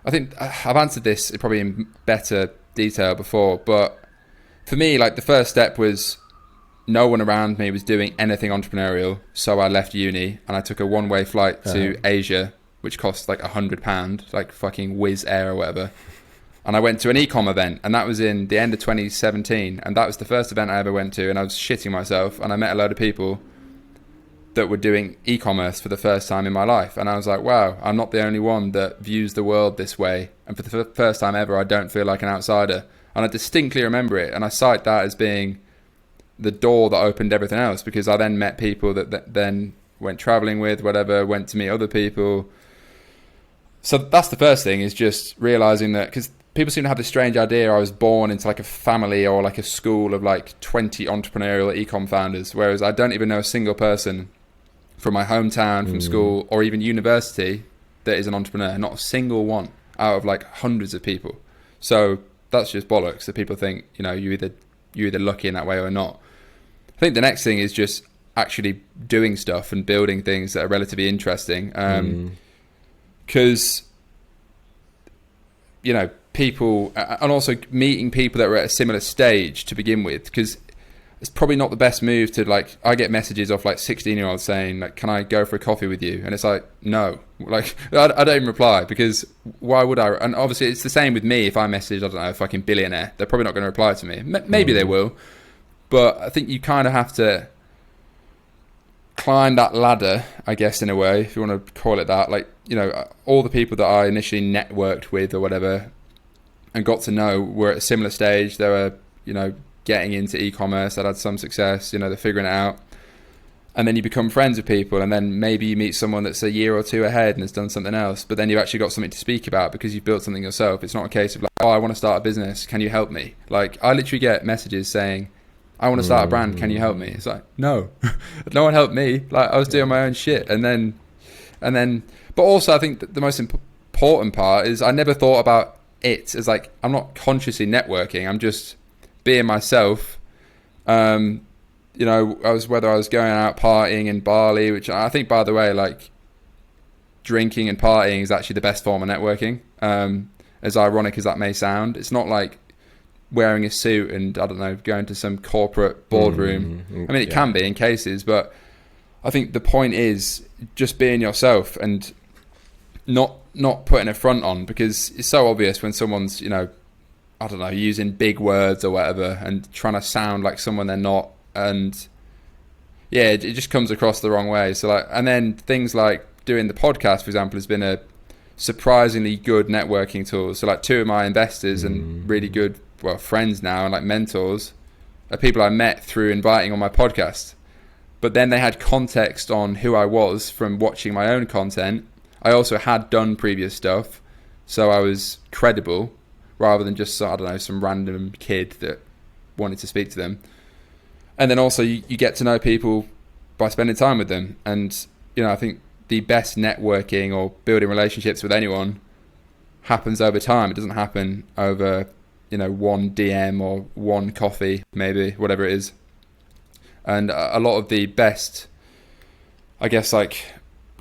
I think I've answered this probably in better detail before, but for me, like, the first step was no one around me was doing anything entrepreneurial, so I left uni and I took a one-way flight to Asia, which cost like £100, like fucking Wizz Air or whatever. And I went to an ecom event, and that was in the end of 2017, and that was the first event I ever went to, and I was shitting myself, and I met a load of people that were doing e-commerce for the first time in my life, and I was like, wow, I'm not the only one that views the world this way, and for the first time ever, I don't feel like an outsider. And I distinctly remember it, and I cite that as being the door that opened everything else, because I then met people that then went traveling with, whatever, went to meet other people. So that's the first thing, is just realizing that, because people seem to have this strange idea I was born into like a family or like a school of like 20 entrepreneurial e-com founders, whereas I don't even know a single person from my hometown, from school, or even university that is an entrepreneur. Not a single one out of like hundreds of people. So that's just bollocks that people think, you know, you're either lucky in that way or not. I think the next thing is just actually doing stuff and building things that are relatively interesting. Because, you know, people, and also meeting people that were at a similar stage to begin with, because it's probably not the best move to, like, I get messages off like 16-year-olds saying, like, can I go for a coffee with you? And it's like, no, like, I don't even reply, because why would I? And obviously it's the same with me. If I message, I don't know, a fucking billionaire, they're probably not going to reply to me. Maybe they will, but I think you kind of have to climb that ladder, I guess, in a way, if you want to call it that. Like, you know, all the people that I initially networked with or whatever and got to know were at a similar stage. They were, you know, getting into e-commerce, that had some success, you know, they're figuring it out. And then you become friends with people, and then maybe you meet someone that's a year or two ahead and has done something else, but then you've actually got something to speak about because you've built something yourself. It's not a case of like, oh, I want to start a business, can you help me? Like, I literally get messages saying, I want to start a brand, can you help me? It's like, no, no one helped me. Like, I was doing my own shit. And then, but also I think that the most important part is I never thought about it as like, I'm not consciously networking, I'm just being myself. You know, whether I was going out partying in Bali, which I think, by the way, like, drinking and partying is actually the best form of networking. As ironic as that may sound, it's not like wearing a suit and, I don't know, going to some corporate boardroom. I mean, it can be in cases, but I think the point is just being yourself and not putting a front on, because it's so obvious when someone's, you know, I don't know, using big words or whatever and trying to sound like someone they're not. And yeah, it just comes across the wrong way. So like, and then things like doing the podcast, for example, has been a surprisingly good networking tool. So like, two of my investors and really good, well, friends now and like mentors are people I met through inviting on my podcast. But then they had context on who I was from watching my own content. I also had done previous stuff, so I was credible rather than just, I don't know, some random kid that wanted to speak to them. And then also you get to know people by spending time with them. And, you know, I think the best networking or building relationships with anyone happens over time. It doesn't happen over, you know, one DM or one coffee, maybe, whatever it is. And a lot of the best, I guess, like,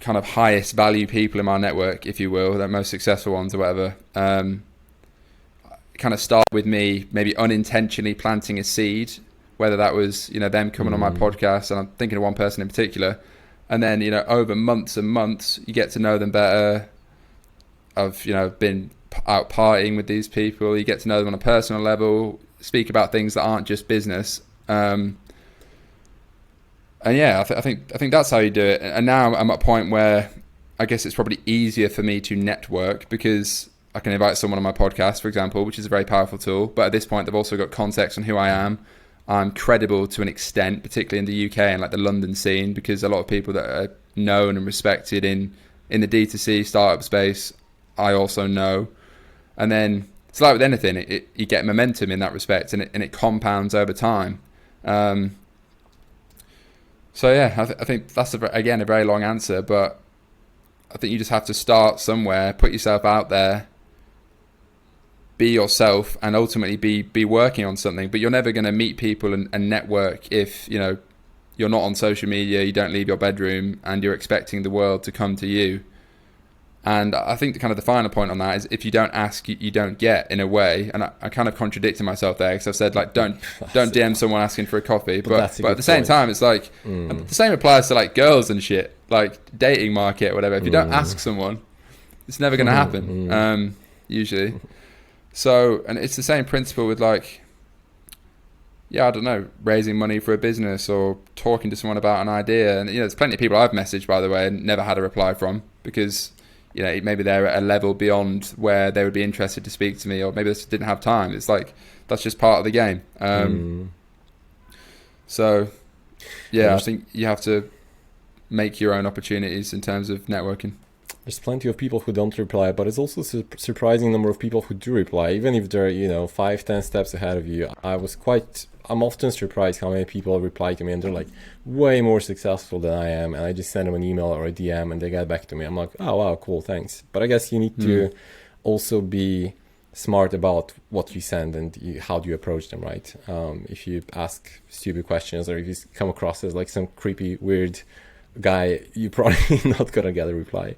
kind of highest value people in my network, if you will, the most successful ones or whatever, kind of start with me maybe unintentionally planting a seed, whether that was, you know, them coming on my podcast, and I'm thinking of one person in particular, and then, you know, over months and months, you get to know them better. I've, you know, been out partying with these people, you get to know them on a personal level, speak about things that aren't just business. And yeah, I think that's how you do it. And now I'm at a point where I guess it's probably easier for me to network because I can invite someone on my podcast, for example, which is a very powerful tool. But at this point, they've also got context on who I am. I'm credible to an extent, particularly in the UK and like the London scene, because a lot of people that are known and respected in the D2C startup space, I also know. And then it's like with anything, you get momentum in that respect, and it compounds over time. So yeah, I think that's again a very long answer, but I think you just have to start somewhere, put yourself out there, be yourself, and ultimately be working on something. But you're never going to meet people and network if, you know, you're not on social media, you don't leave your bedroom, and you're expecting the world to come to you. And I think the final point on that is, if you don't ask, you don't get, in a way. And I kind of contradicted myself there, because I've said, like, don't DM someone asking for a coffee. But at the same time, it's like, the same applies to like girls and shit, like dating market or whatever. If you don't ask someone, it's never going to happen, usually. So, and it's the same principle with, like, yeah, I don't know, raising money for a business or talking to someone about an idea. And, you know, there's plenty of people I've messaged, by the way, and never had a reply from, because, you know, maybe they're at a level beyond where they would be interested to speak to me, or maybe they just didn't have time. It's like, that's just part of the game. So, yeah, I think you have to make your own opportunities in terms of networking. There's plenty of people who don't reply, but it's also surprising number of people who do reply, even if they're, 5-10 steps ahead of you. I'm often surprised how many people reply to me, and they're like way more successful than I am. And I just send them an email or a DM and they get back to me. I'm like, oh, wow, cool, thanks. But I guess you need to also be smart about what you send and how do you approach them, right? If you ask stupid questions or if you come across as like some creepy, weird guy, you're probably not going to get a reply.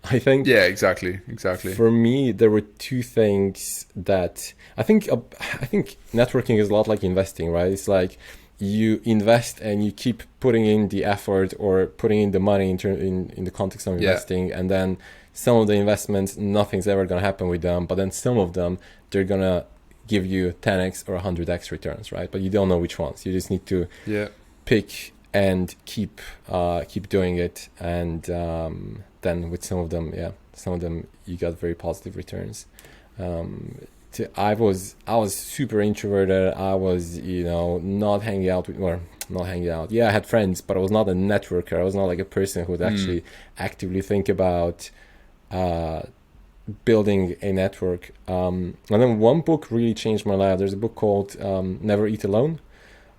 I think. Yeah, exactly. For me, there were two things that I think networking is a lot like investing, right? It's like you invest and you keep putting in the effort or putting in the money in the context of investing, and then some of the investments, nothing's ever going to happen with them, but then some of them, they're going to give you 10x or 100x returns, right? But you don't know which ones. You just need to pick and keep doing it, and then with some of them you got very positive returns. I was super introverted. I was not hanging out. Yeah, I had friends, but I was not a networker. I was not like a person who would actually actively think about building a network. And then one book really changed my life. There's a book called Never Eat Alone,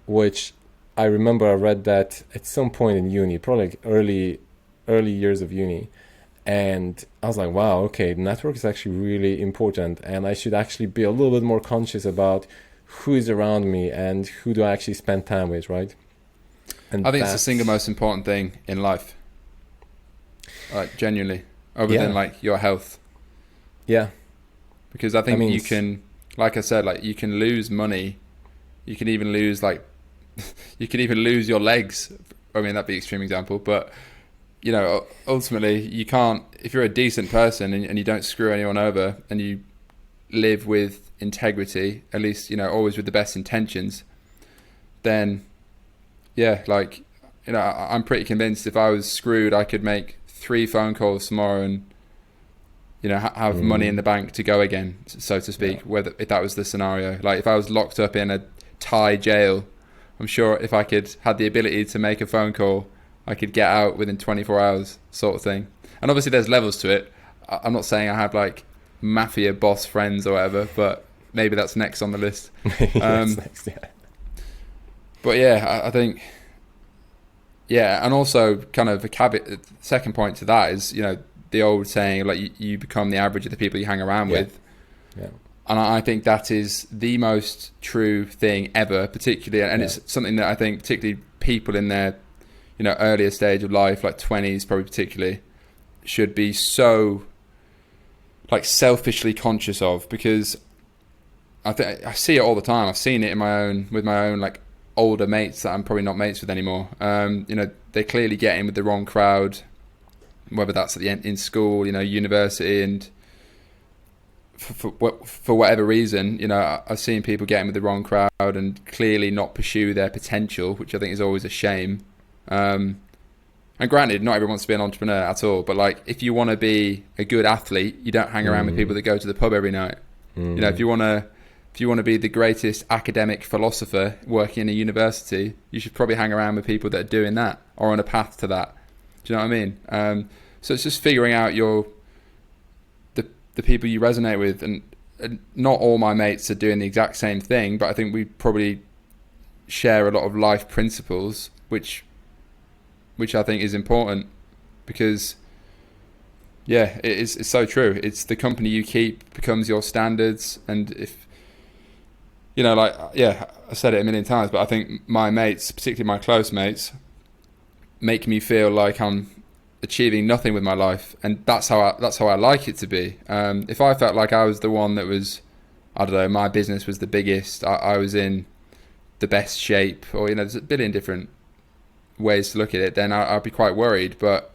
which I remember I read that at some point in uni, probably like early years of uni. And I was like, wow, okay, network is actually really important, and I should actually be a little bit more conscious about who is around me and who do I actually spend time with, right? And I think it's the single most important thing in life, like genuinely, other than like your health. Yeah. Because I think you can, like I said, like you can lose money, you can even lose you can even lose your legs. I mean, that'd be an extreme example, but ultimately you can't, if you're a decent person and you don't screw anyone over and you live with integrity, at least, always with the best intentions, then I'm pretty convinced if I was screwed, I could make 3 phone calls tomorrow and, have money in the bank to go again, so to speak, if that was the scenario. Like if I was locked up in a Thai jail, I'm sure if I had the ability to make a phone call, I could get out within 24 hours, sort of thing. And obviously there's levels to it. I'm not saying I have like mafia boss friends or whatever, but maybe that's next on the list. That's next, yeah. But yeah, I think, and also kind of a second point to that is, the old saying, like you become the average of the people you hang around with. Yeah. And I think that is the most true thing ever, particularly, and it's something that I think particularly people in their earlier stage of life, like 20s probably particularly, should be so like selfishly conscious of, because I see it all the time. I've seen it with my own like older mates that I'm probably not mates with anymore. They clearly get in with the wrong crowd, whether that's at the end in school, university, and for whatever reason, I've seen people get in with the wrong crowd and clearly not pursue their potential, which I think is always a shame. And granted, not everyone wants to be an entrepreneur at all, but like if you want to be a good athlete, you don't hang around with people that go to the pub every night. If you want to be the greatest academic philosopher working in a university, you should probably hang around with people that are doing that or on a path to that. Do you know what I mean? So it's just figuring out the people you resonate with, and not all my mates are doing the exact same thing, but I think we probably share a lot of life principles, which I think is important, because it's so true. It's the company you keep becomes your standards, and if I said it a million times, but I think my mates, particularly my close mates, make me feel like I'm achieving nothing with my life, and that's how I like it to be. If I felt like I was the one that was, I don't know, my business was the biggest, I was in the best shape, or there's a billion different ways to look at it, then I'd be quite worried. But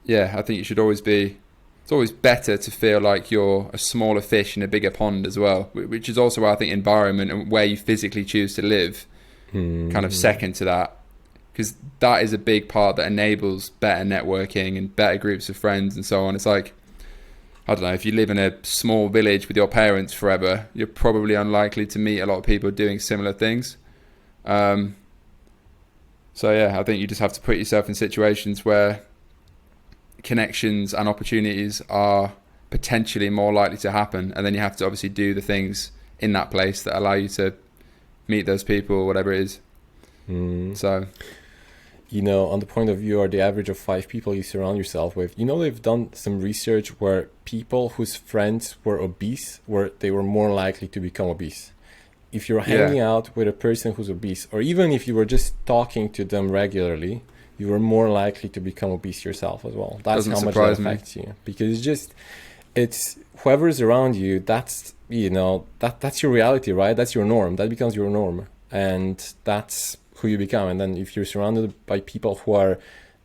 I think it's always better to feel like you're a smaller fish in a bigger pond as well, which is also why I think environment and where you physically choose to live kind of second to that, because that is a big part that enables better networking and better groups of friends and so on. It's like, I don't know, if you live in a small village with your parents forever, you're probably unlikely to meet a lot of people doing similar things. So I think you just have to put yourself in situations where connections and opportunities are potentially more likely to happen, and then you have to obviously do the things in that place that allow you to meet those people or whatever it is. So, you know, on the point of view, or the average of 5 people you surround yourself with, you know, they've done some research where people whose friends were obese, they were more likely to become obese. If you're hanging out with a person who's obese, or even if you were just talking to them regularly, you are more likely to become obese yourself as well. That's how much that affects you. Because it's whoever's around you, that's, you know, that's your reality, right? That's your norm. That becomes your norm. And that's who you become. And then if you're surrounded by people who are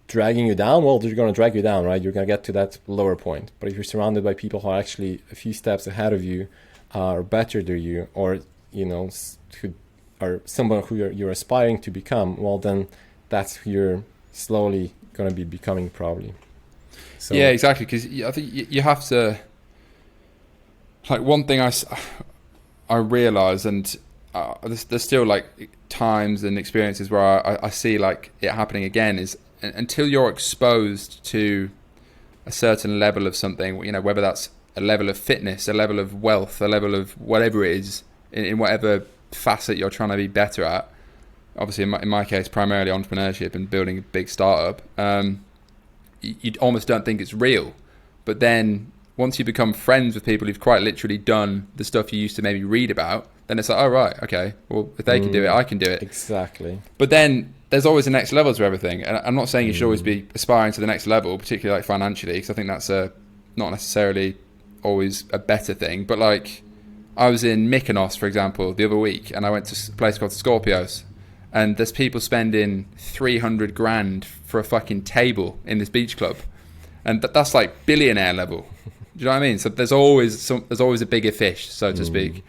dragging you down, well, they're going to drag you down, right? You're going to get to that lower point. But if you're surrounded by people who are actually a few steps ahead of you, or better than you, or, you know, who are someone who you're aspiring to become, well, then that's who you're slowly going to be becoming, probably. So, yeah, exactly. Because I think you have to, like, one thing I realize, and there's still like times and experiences where I see like it happening again, is until you're exposed to a certain level of something, you know, whether that's a level of fitness, a level of wealth, a level of whatever it is, in whatever facet you're trying to be better at. Obviously, in my case, primarily entrepreneurship and building a big startup. You almost don't think it's real. But then once you become friends with people who've quite literally done the stuff you used to maybe read about, then it's like, oh, right, okay, well, if they can do it, I can do it. Exactly. But then there's always a next level to everything. And I'm not saying you should always be aspiring to the next level, particularly like financially, because I think that's not necessarily always a better thing. But like, I was in Mykonos, for example, the other week, and I went to a place called Scorpios. And there's people spending 300 grand for a fucking table in this beach club. And that's like billionaire level. Do you know what I mean? So there's always a bigger fish, so to speak.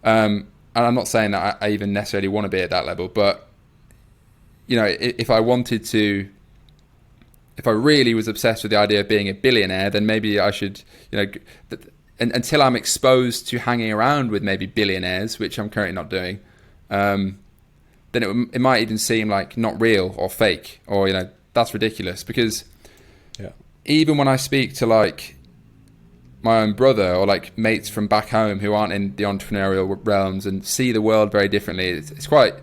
And I'm not saying that I even necessarily want to be at that level, but, you know, if I really was obsessed with the idea of being a billionaire, then maybe I should, you know, until I'm exposed to hanging around with maybe billionaires, which I'm currently not doing, then it might even seem like not real or fake, or, you know, that's ridiculous. Because even when I speak to like my own brother or like mates from back home who aren't in the entrepreneurial realms and see the world very differently, it's quite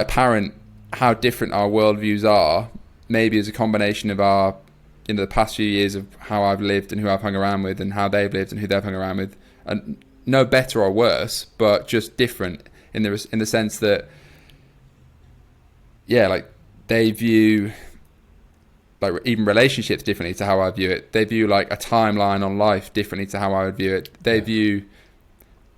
apparent how different our worldviews are, maybe as a combination of our, you know, the past few years of how I've lived and who I've hung around with and how they've lived and who they've hung around with, and no better or worse, but just different in the sense that, yeah, like they view like even relationships differently to how I view it. They view like a timeline on life differently to how I would view it. They view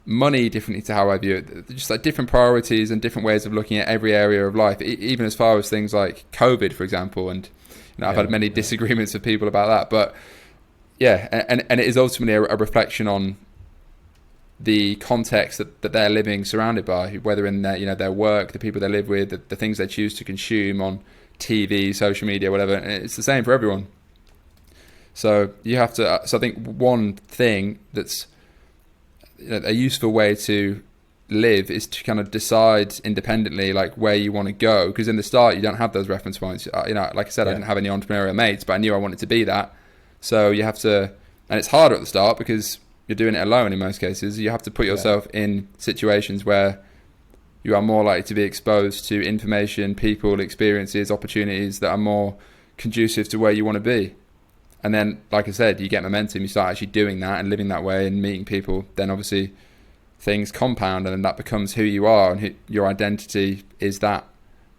money differently to how I view it. Just like different priorities and different ways of looking at every area of life, even as far as things like COVID, for example. And, you know, I've had many disagreements with people about that, but yeah, and it is ultimately a reflection on the context that they're living surrounded by, whether in their, you know, their work, the people they live with, the things they choose to consume on TV, social media, whatever. And it's the same for everyone. So you have to. So I think one thing that's, you know, a useful way to live is to kind of decide independently like where you want to go, because in the start you don't have those reference points. You know, like I said, I didn't have any entrepreneurial mates, but I knew I wanted to be that. So you have to, and it's harder at the start because you're doing it alone in most cases. You have to put yourself in situations where you are more likely to be exposed to information, people, experiences, opportunities that are more conducive to where you want to be. And then, like I said, you get momentum, you start actually doing that and living that way and meeting people. Then obviously things compound, and then that becomes who you are, and your identity is that.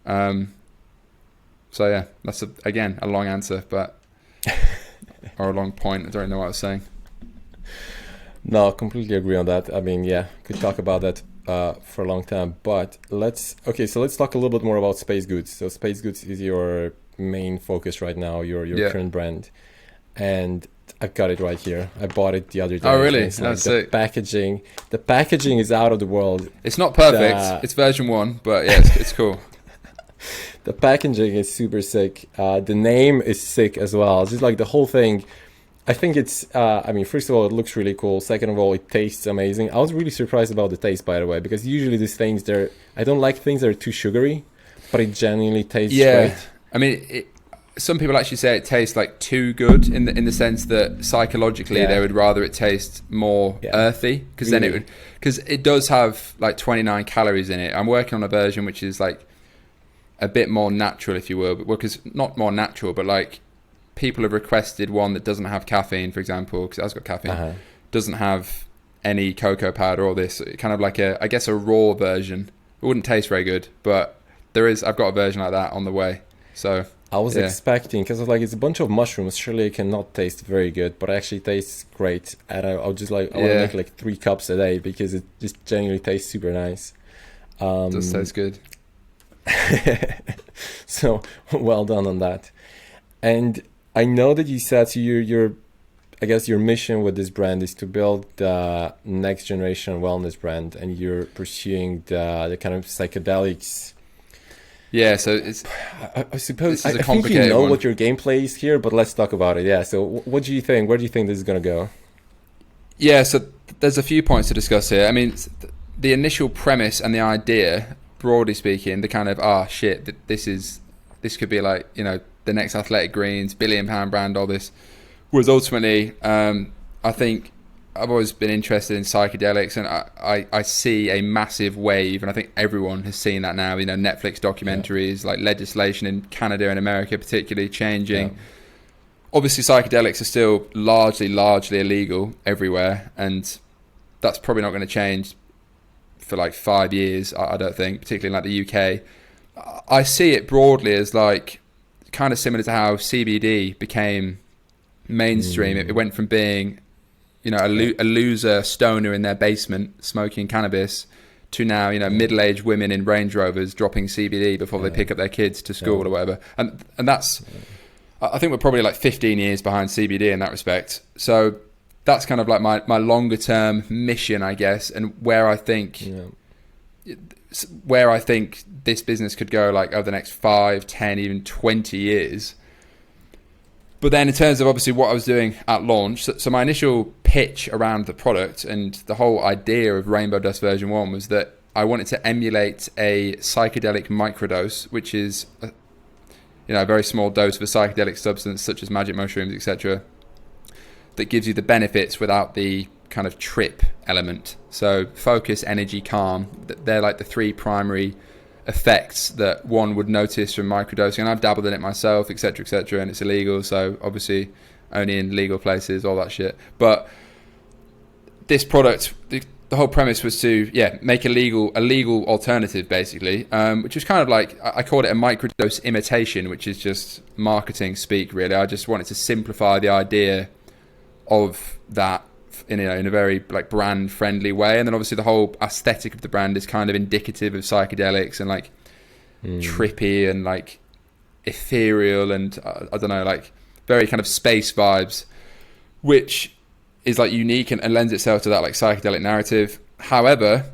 So yeah, that's again a long answer, but or a long point. I don't know what I was saying. No, I completely agree on that. I mean, yeah, could talk about that for a long time, but let's talk a little bit more about Space Goods. So Space Goods is your main focus right now, your current brand, and I've got it right here. I bought it the other day. Oh, really? It's like the packaging is out of the world. It's not perfect. It's version 1, but yeah, it's cool. The packaging is super sick. The name is sick as well. It's just like the whole thing. I think it's, I mean, first of all, it looks really cool. Second of all, it tastes amazing. I was really surprised about the taste, by the way, because usually these things, I don't like things that are too sugary, but it genuinely tastes great. I mean, some people actually say it tastes like too good in the sense that psychologically they would rather it taste more earthy, because then it would, because it does have like 29 calories in it. I'm working on a version which is like a bit more natural, if you will, but because not more natural, but like people have requested one that doesn't have caffeine, for example, because it has got caffeine, doesn't have any cocoa powder or this, kind of like I guess a raw version. It wouldn't taste very good, but I've got a version like that on the way. So I was expecting, because like it's a bunch of mushrooms, surely it cannot taste very good, but it actually tastes great. And I want to make like 3 cups a day, because it just genuinely tastes super nice. It does taste good. So well done on that. And I know that you said I guess your mission with this brand is to build the next generation wellness brand, and you're pursuing the kind of psychedelics. Yeah, so it's. I suppose I think you know what your gameplay is here, but let's talk about it. Yeah, so what do you think? Where do you think this is going to go? Yeah, so there's a few points to discuss here. I mean, the initial premise and the idea, broadly speaking, the kind of this could be like, you know, the next Athletic Greens, £1 billion brand, all this, was ultimately, I think I've always been interested in psychedelics, and I see a massive wave, and I think everyone has seen that now, you know, Netflix documentaries, like legislation in Canada and America particularly changing. Yeah. Obviously, psychedelics are still largely illegal everywhere, and that's probably not going to change for like 5 years, I don't think, particularly in like the UK. I see it broadly as like kind of similar to how CBD became mainstream. It went from being, you know, a loser stoner in their basement smoking cannabis to now, you know, middle-aged women in Range Rovers dropping CBD before they pick up their kids to school or whatever. And that's, I think we're probably like 15 years behind CBD in that respect. So that's kind of like my longer term mission, I guess, and where I think this business could go like over the next 5, 10, even 20 years. But then in terms of obviously what I was doing at launch, so my initial pitch around the product and the whole idea of Rainbow Dust version 1 was that I wanted to emulate a psychedelic microdose, which is a very small dose of a psychedelic substance such as magic mushrooms, etc., that gives you the benefits without the kind of trip element. So focus, energy, calm, they're like the 3 primary effects that one would notice from microdosing. And I've dabbled in it myself, etc., and it's illegal, so obviously only in legal places, all that shit. But this product, the whole premise was to make a legal alternative, basically, which was kind of like, I called it a microdose imitation, which is just marketing speak, really. I just wanted to simplify the idea of that in a very like brand friendly way, and then obviously the whole aesthetic of the brand is kind of indicative of psychedelics and like trippy and like ethereal and I don't know, like very kind of space vibes, which is like unique and lends itself to that like psychedelic narrative. However,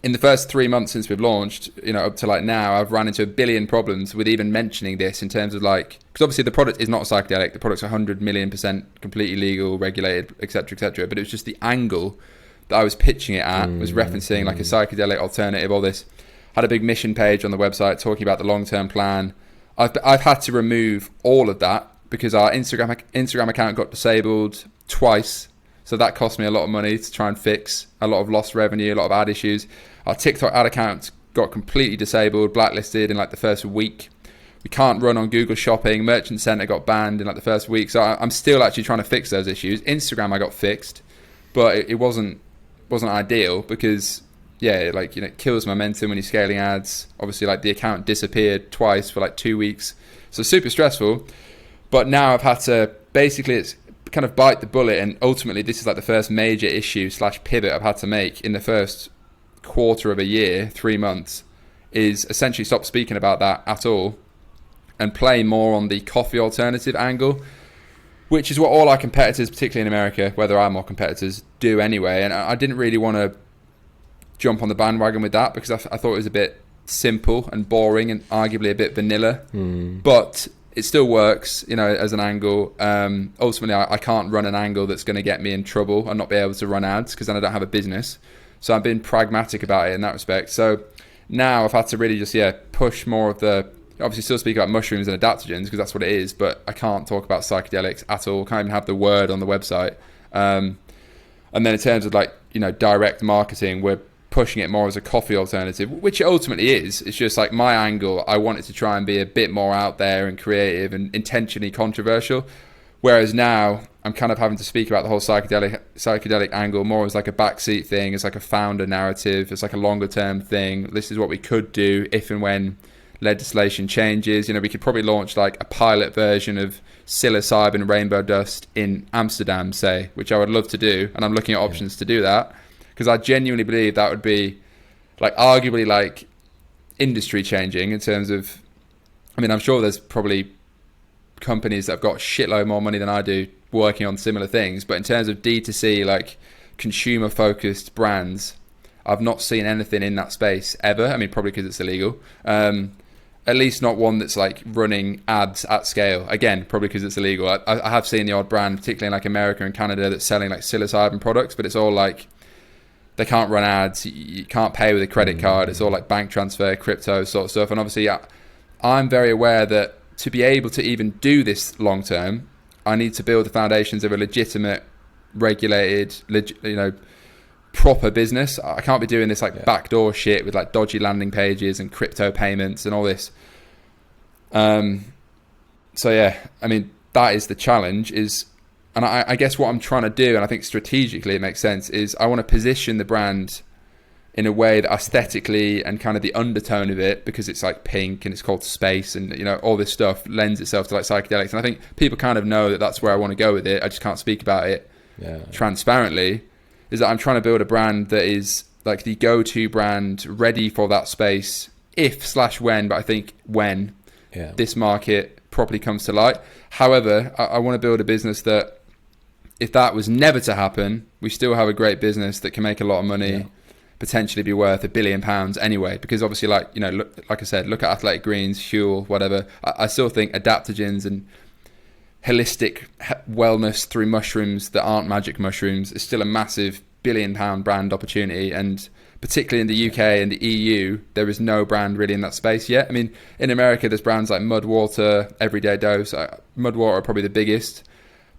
in the first 3 months since we've launched, up to like now, I've run into a billion problems with even mentioning this, in terms of like, because obviously the product is not a psychedelic, the product's 100 million % completely legal, regulated, etc., but it was just the angle that I was pitching it at was referencing like a psychedelic alternative, all this. Had a big mission page on the website talking about the long-term plan. I've had to remove all of that because our Instagram account got disabled twice. So that cost me a lot of money to try and fix, a lot of lost revenue, a lot of ad issues. Our TikTok ad account got completely disabled, blacklisted in like the first week. We can't run on Google Shopping. Merchant Center got banned in like the first week. So I'm still actually trying to fix those issues. Instagram I got fixed, but it wasn't ideal because it kills momentum when you're scaling ads. Obviously, like the account disappeared twice for like 2 weeks. So super stressful. But now I've had to it's kind of bite the bullet, and ultimately this is like the first major issue / pivot I've had to make in the first quarter of a year, 3 months, is essentially stop speaking about that at all and play more on the coffee alternative angle, which is what all our competitors, particularly in America, where there are more competitors, do anyway. And I didn't really want to jump on the bandwagon with that because I thought it was a bit simple and boring and arguably a bit vanilla, but it still works, as an angle. Ultimately, I can't run an angle that's going to get me in trouble and not be able to run ads because then I don't have a business. So I've been pragmatic about it in that respect. So now I've had to really just, push more of the obviously still speak about mushrooms and adaptogens because that's what it is, but I can't talk about psychedelics at all. Can't even have the word on the website. And then in terms of like, you know, direct marketing, we're pushing it more as a coffee alternative, which it ultimately is. It's just like my angle. I wanted to try and be a bit more out there and creative and intentionally controversial. Whereas now I'm kind of having to speak about the whole psychedelic angle more as like a backseat thing, as like a founder narrative, as like a longer term thing. This is what we could do if and when legislation changes. You know, we could probably launch like a pilot version of psilocybin rainbow dust in Amsterdam, say, which I would love to do. And I'm looking at options to do that because I genuinely believe that would be like arguably like industry changing in terms of, I mean, I'm sure there's probably companies that have got a shitload more money than I do working on similar things, but in terms of D2C, like consumer focused brands, I've not seen anything in that space ever. I mean, probably because it's illegal. At least not one that's like running ads at scale. Again, probably because it's illegal. I have seen the odd brand, particularly in like America and Canada, that's selling like psilocybin products, but it's all like they can't run ads. You can't pay with a credit card. It's all like bank transfer, crypto sort of stuff. And obviously, I'm very aware that to be able to even do this long term, I need to build the foundations of a legitimate, regulated, proper business. I can't be doing this like backdoor shit with like dodgy landing pages and crypto payments and all this. So yeah, I mean, that is the challenge and I guess what I'm trying to do, and I think strategically it makes sense, is I want to position the brand in a way that aesthetically and kind of the undertone of it, because it's like pink and it's called space and, you know, all this stuff lends itself to like psychedelics. And I think people kind of know that that's where I want to go with it. I just can't speak about it transparently. Is that I'm trying to build a brand that is like the go-to brand ready for that space if/when, but I think when this market properly comes to light. However, I want to build a business that if that was never to happen, we still have a great business that can make a lot of money, potentially be worth £1 billion anyway. Because obviously, like, you know, like I said, look at Athletic Greens, Huel, whatever. I still think adaptogens and holistic wellness through mushrooms that aren't magic mushrooms is still a massive £1 billion brand opportunity. And particularly in the UK and the EU, there is no brand really in that space yet. I mean, in America, there's brands like Mudwater, Everyday Dose. Mudwater are probably the biggest.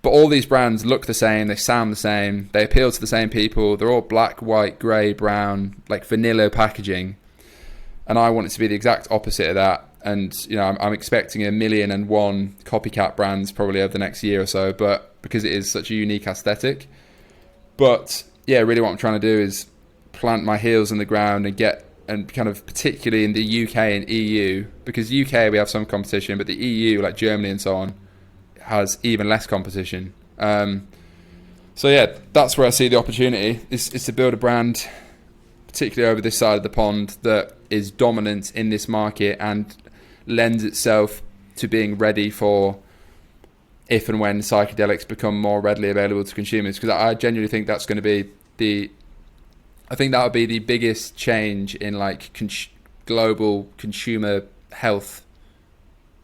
But all these brands look the same, they sound the same, they appeal to the same people. They're all black, white, grey, brown, like vanilla packaging. And I want it to be the exact opposite of that. And, you know, I'm expecting 1,000,001 copycat brands probably over the next year or so, but because it is such a unique aesthetic. But yeah, really what I'm trying to do is plant my heels in the ground and kind of particularly in the UK and EU, because UK we have some competition, but the EU, like Germany and so on, has even less competition. So yeah, that's where I see the opportunity is to build a brand, particularly over this side of the pond, that is dominant in this market and lends itself to being ready for if and when psychedelics become more readily available to consumers. Because I genuinely think that's going to be I think that would be the biggest change in like global consumer health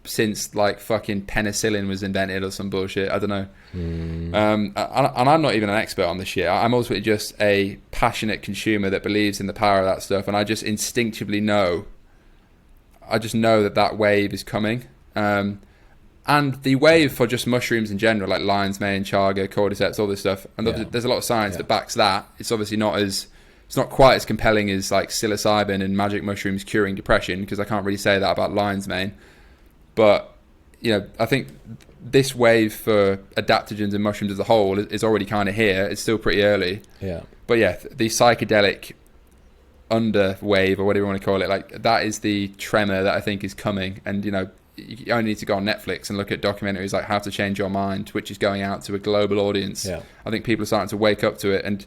since like fucking penicillin was invented or some bullshit. I don't know. And I'm not even an expert on this shit. I'm ultimately just a passionate consumer that believes in the power of that stuff, and I just instinctively know. I just know that wave is coming. And the wave for just mushrooms in general, like lion's mane, chaga, cordyceps, all this stuff, and there's a lot of science that backs that. It's obviously it's not quite as compelling as like psilocybin and magic mushrooms curing depression, because I can't really say that about lion's mane. But, you know, I think this wave for adaptogens and mushrooms as a whole is already kind of here. It's still pretty early. Yeah. But yeah, the psychedelic under wave, or whatever you want to call it, like that is the tremor that I think is coming. And, you know, you only need to go on Netflix and look at documentaries like How to Change Your Mind, which is going out to a global audience. Yeah. I think people are starting to wake up to it. And,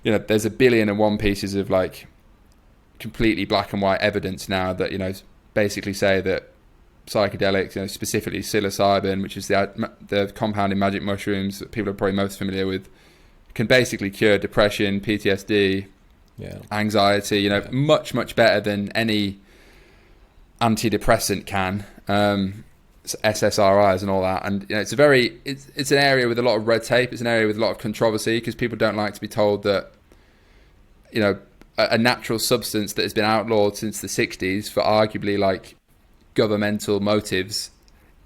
you know, there's 1,000,001 pieces of like completely black and white evidence now that, you know, basically say that psychedelics, you know, specifically psilocybin, which is the compound in magic mushrooms that people are probably most familiar with, can basically cure depression, PTSD, anxiety, you know, much, much better than any antidepressant can, SSRIs and all that. And, you know, it's an area with a lot of red tape. It's an area with a lot of controversy, because people don't like to be told that, you know, a natural substance that has been outlawed since the 60s for arguably like governmental motives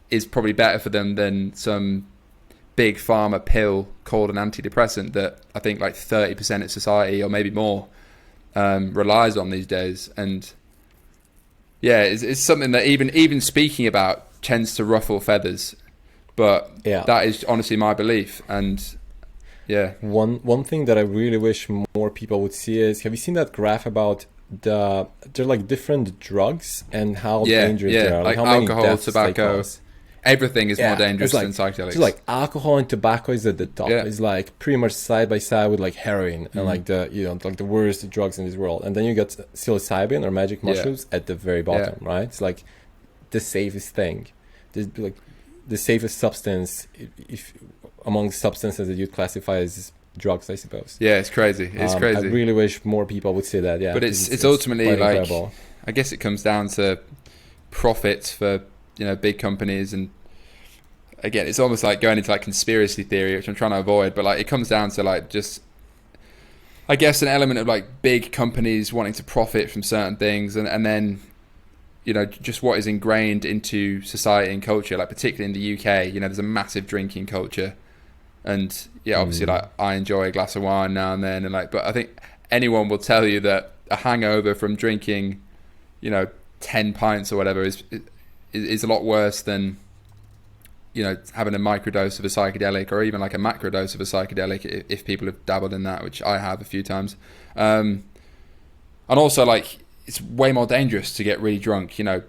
is probably better for them than some big pharma pill called an antidepressant that I think like 30% of society, or maybe more, relies on these days. And yeah, it's something that even speaking about tends to ruffle feathers, but that is honestly my belief. And yeah, one thing that I really wish more people would see is, have you seen that graph about they're like different drugs and how dangerous they are, like how many alcohol, deaths tobacco, everything is more dangerous than psychedelics. So like alcohol and tobacco is at the top. It's like pretty much side by side with like heroin and like the like the worst drugs in this world. And then you got psilocybin or magic mushrooms at the very bottom, right? It's like the safest thing, the safest substance if among substances that you'd classify as drugs, I suppose. Yeah, it's crazy. It's crazy. I really wish more people would say that. Yeah, but it's ultimately like incredible. I guess it comes down to profits for big companies, and again, it's almost like going into like conspiracy theory, which I'm trying to avoid. But like it comes down to like just, I guess, an element of like big companies wanting to profit from certain things, and then just what is ingrained into society and culture. Like particularly in the UK, there's a massive drinking culture. And obviously, like I enjoy a glass of wine now and then, and like, but I think anyone will tell you that a hangover from drinking, 10 pints or whatever is a lot worse than, having a microdose of a psychedelic, or even like a macrodose of a psychedelic, if people have dabbled in that, which I have a few times. And also, like, it's way more dangerous to get really drunk. The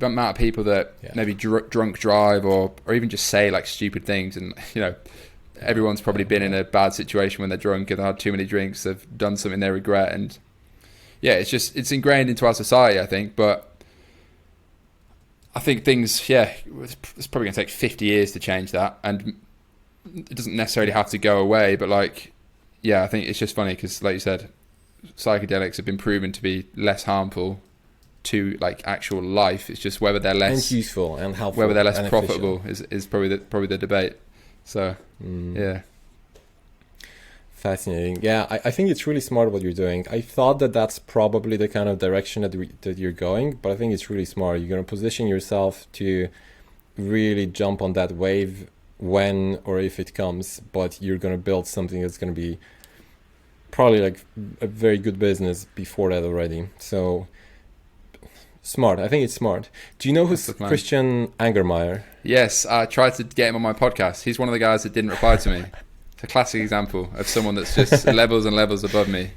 amount of people that maybe drunk drive or even just say like stupid things, and everyone's probably been in a bad situation when they're drunk and they had too many drinks, they've done something they regret, and it's ingrained into our society, I think. But I think things, it's probably going to take 50 years to change that, and it doesn't necessarily have to go away. But like, I think it's just funny because, like you said, psychedelics have been proven to be less harmful to like actual life. It's just whether they're less useful and helpful, whether they're less profitable is probably the debate. So fascinating. I think it's really smart what you're doing. I thought that that's probably the kind of direction that you're going, but I think it's really smart. You're going to position yourself to really jump on that wave when or if it comes, but you're going to build something that's going to be probably like a very good business before that already. So smart. I think it's smart. Do you know who's Christian Angermeyer? Yes, I tried to get him on my podcast. He's one of the guys that didn't reply to me. It's a classic example of someone that's just levels and levels above me.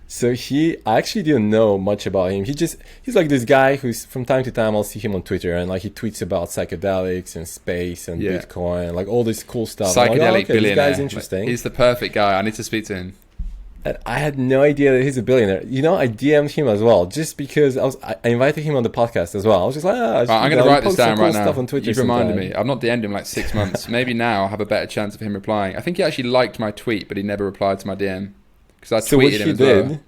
So I actually didn't know much about him. He's like this guy who's, from time to time I'll see him on Twitter, and like he tweets about psychedelics and space and Bitcoin, like all this cool stuff. Psychedelic billionaire. This guy's interesting. He's the perfect guy. I need to speak to him. And I had no idea that he's a billionaire. I DM'd him as well, just because I invited him on the podcast as well. I was just like, I'm going to write this down right now. On Twitter. You've reminded me. I've not DM'd him like 6 months. Maybe now I'll have a better chance of him replying. I think he actually liked my tweet, but he never replied to my DM because I tweeted him as well.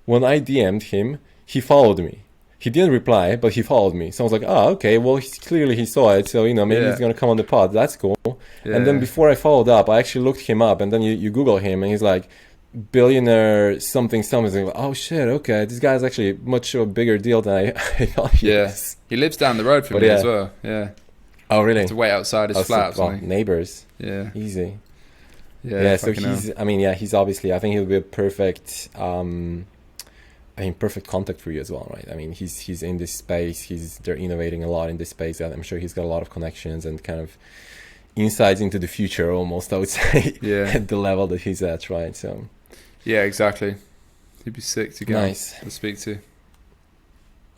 When I DM'd him, he followed me. He didn't reply, but he followed me. So I was like, okay, well, clearly he saw it. So, maybe he's going to come on the pod. That's cool. Yeah. And then before I followed up, I actually looked him up, and then you Google him, and he's like, billionaire something. Like, oh shit, okay, this guy's actually much of a bigger deal than I thought he was. He lives down the road from me as well. Yeah. Oh really? It's way outside his flat. Neighbors. Yeah. Easy. Yeah. So he's obviously, I think he'll be a perfect perfect contact for you as well, right? I mean, he's in this space. They're innovating a lot in this space, and I'm sure he's got a lot of connections and kind of insights into the future, almost, I would say, at the level that he's at, right? So. Yeah, exactly. He'd be sick to go to speak to.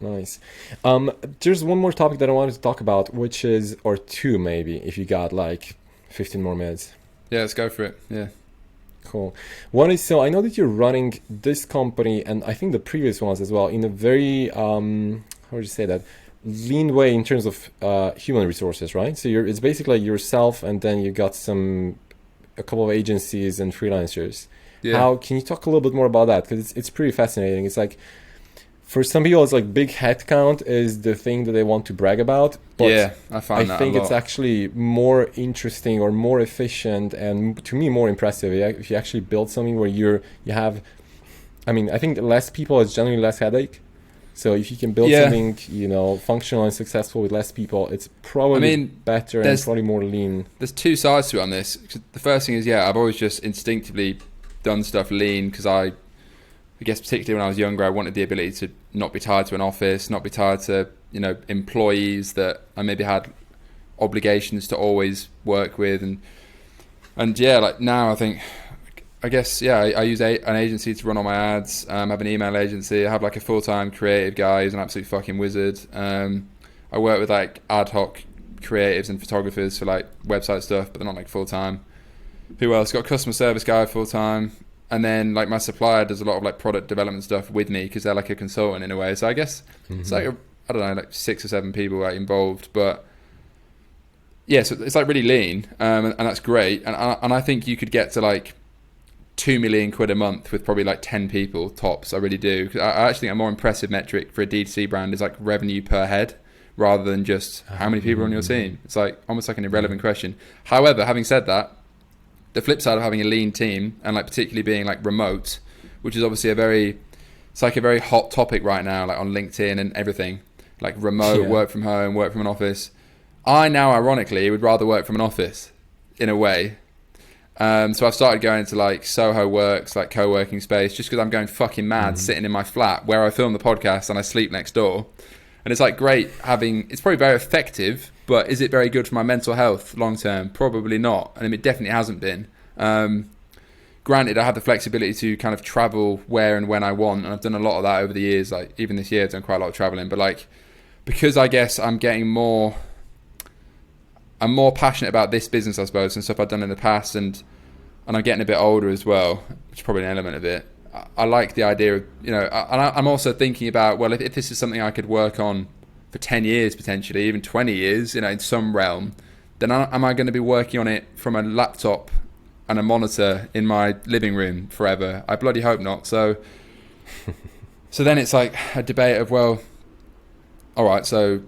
Nice. There's one more topic that I wanted to talk about, which is, or two maybe, if you got like 15 more minutes. Yeah, let's go for it. Yeah. Cool. One is, so I know that you're running this company, and I think the previous ones as well, in a very, how would you say that, lean way in terms of human resources, right? So it's basically yourself, and then you got a couple of agencies and freelancers. Yeah. Can you talk a little bit more about that? Because it's pretty fascinating. It's like, for some people, it's like big headcount is the thing that they want to brag about. But I find that I think it's actually more interesting or more efficient, and to me more impressive if you actually build something where you have, I mean, I think less people is generally less headache. So if you can build something, you know, functional and successful with less people, it's probably better and probably more lean. There's two sides to it on this. The first thing is, I've always just instinctively done stuff lean because I guess particularly when I was younger, I wanted the ability to not be tied to an office, not be tied to, you know, employees that I maybe had obligations to always work with. And like now I use an agency to run all my ads. I have an email agency. I have like a full-time creative guy who's an absolute fucking wizard. I work with like ad hoc creatives and photographers for like website stuff, but they're not like full-time. Who else? Got a customer service guy full-time. And then like my supplier does a lot of like product development stuff with me because they're like a consultant in a way. So I guess it's like, I don't know, like 6 or 7 people like involved. But yeah, so it's like really lean, and that's great. And I think you could get to like 2 million quid a month with probably like 10 people tops. I really do. 'Cause I actually think a more impressive metric for a D2C brand is like revenue per head rather than just how many people are on your team. It's like almost like an irrelevant question. However, having said that, the flip side of having a lean team and like particularly being like remote, which is obviously a very hot topic right now, like on LinkedIn and everything, like remote, work from home, work from an office. I now ironically would rather work from an office in a way. So I've started going to like Soho Works, like co-working space, just because I'm going fucking mad sitting in my flat where I film the podcast and I sleep next door. And it's like great it's probably very effective, but is it very good for my mental health long term? Probably not. And it definitely hasn't been. Granted, I have the flexibility to kind of travel where and when I want. And I've done a lot of that over the years. Like even this year, I've done quite a lot of traveling. But like, because I guess I'm more passionate about this business, I suppose, and stuff I've done in the past. And I'm getting a bit older as well, which is probably an element of it. I like the idea of, you know, I'm also thinking about, well, if this is something I could work on for 10 years, potentially, even 20 years, you know, in some realm, then am I going to be working on it from a laptop and a monitor in my living room forever? I bloody hope not. So then it's like a debate of, well, all right, so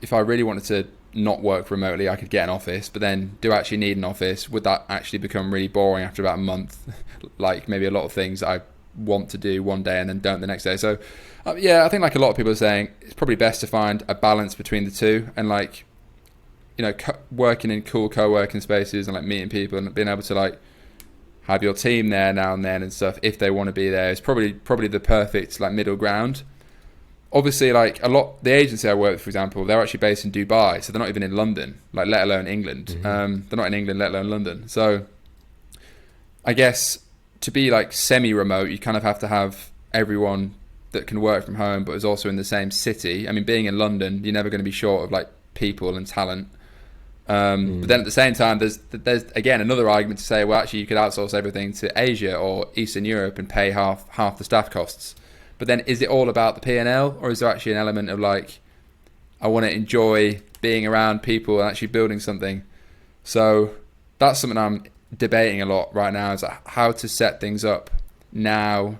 if I really wanted to not work remotely, I could get an office, but then do I actually need an office? Would that actually become really boring after about a month? Like maybe a lot of things I want to do one day and then don't the next day. So I think like a lot of people are saying, it's probably best to find a balance between the two, and like, you know, working in cool co-working spaces and like meeting people and being able to like have your team there now and then and stuff if they want to be there is probably the perfect like middle ground. Obviously, like the agency I work with, for example, they're actually based in Dubai, so they're not even in London, like let alone England. They're not in England, let alone London. So I guess to be like semi-remote, you kind of have to have everyone that can work from home but is also in the same city. I mean, being in London, you're never going to be short of like people and talent. But then at the same time, there's again another argument to say, well, actually you could outsource everything to Asia or Eastern Europe and pay half the staff costs. But then is it all about the P&L, or is there actually an element of like, I want to enjoy being around people and actually building something? So that's something I'm debating a lot right now, is how to set things up now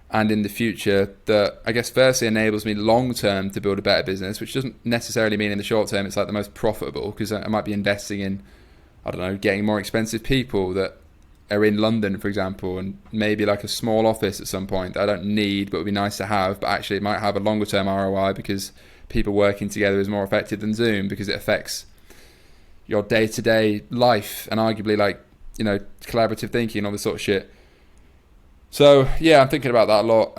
and in the future that I guess firstly enables me long term to build a better business, which doesn't necessarily mean in the short term it's like the most profitable, because I might be investing in, I don't know, getting more expensive people that are in London, for example, and maybe like a small office at some point that I don't need but would be nice to have, but actually it might have a longer term ROI because people working together is more effective than Zoom because it affects your day-to-day life and arguably like, you know, collaborative thinking and all this sort of shit. So yeah, I'm thinking about that a lot.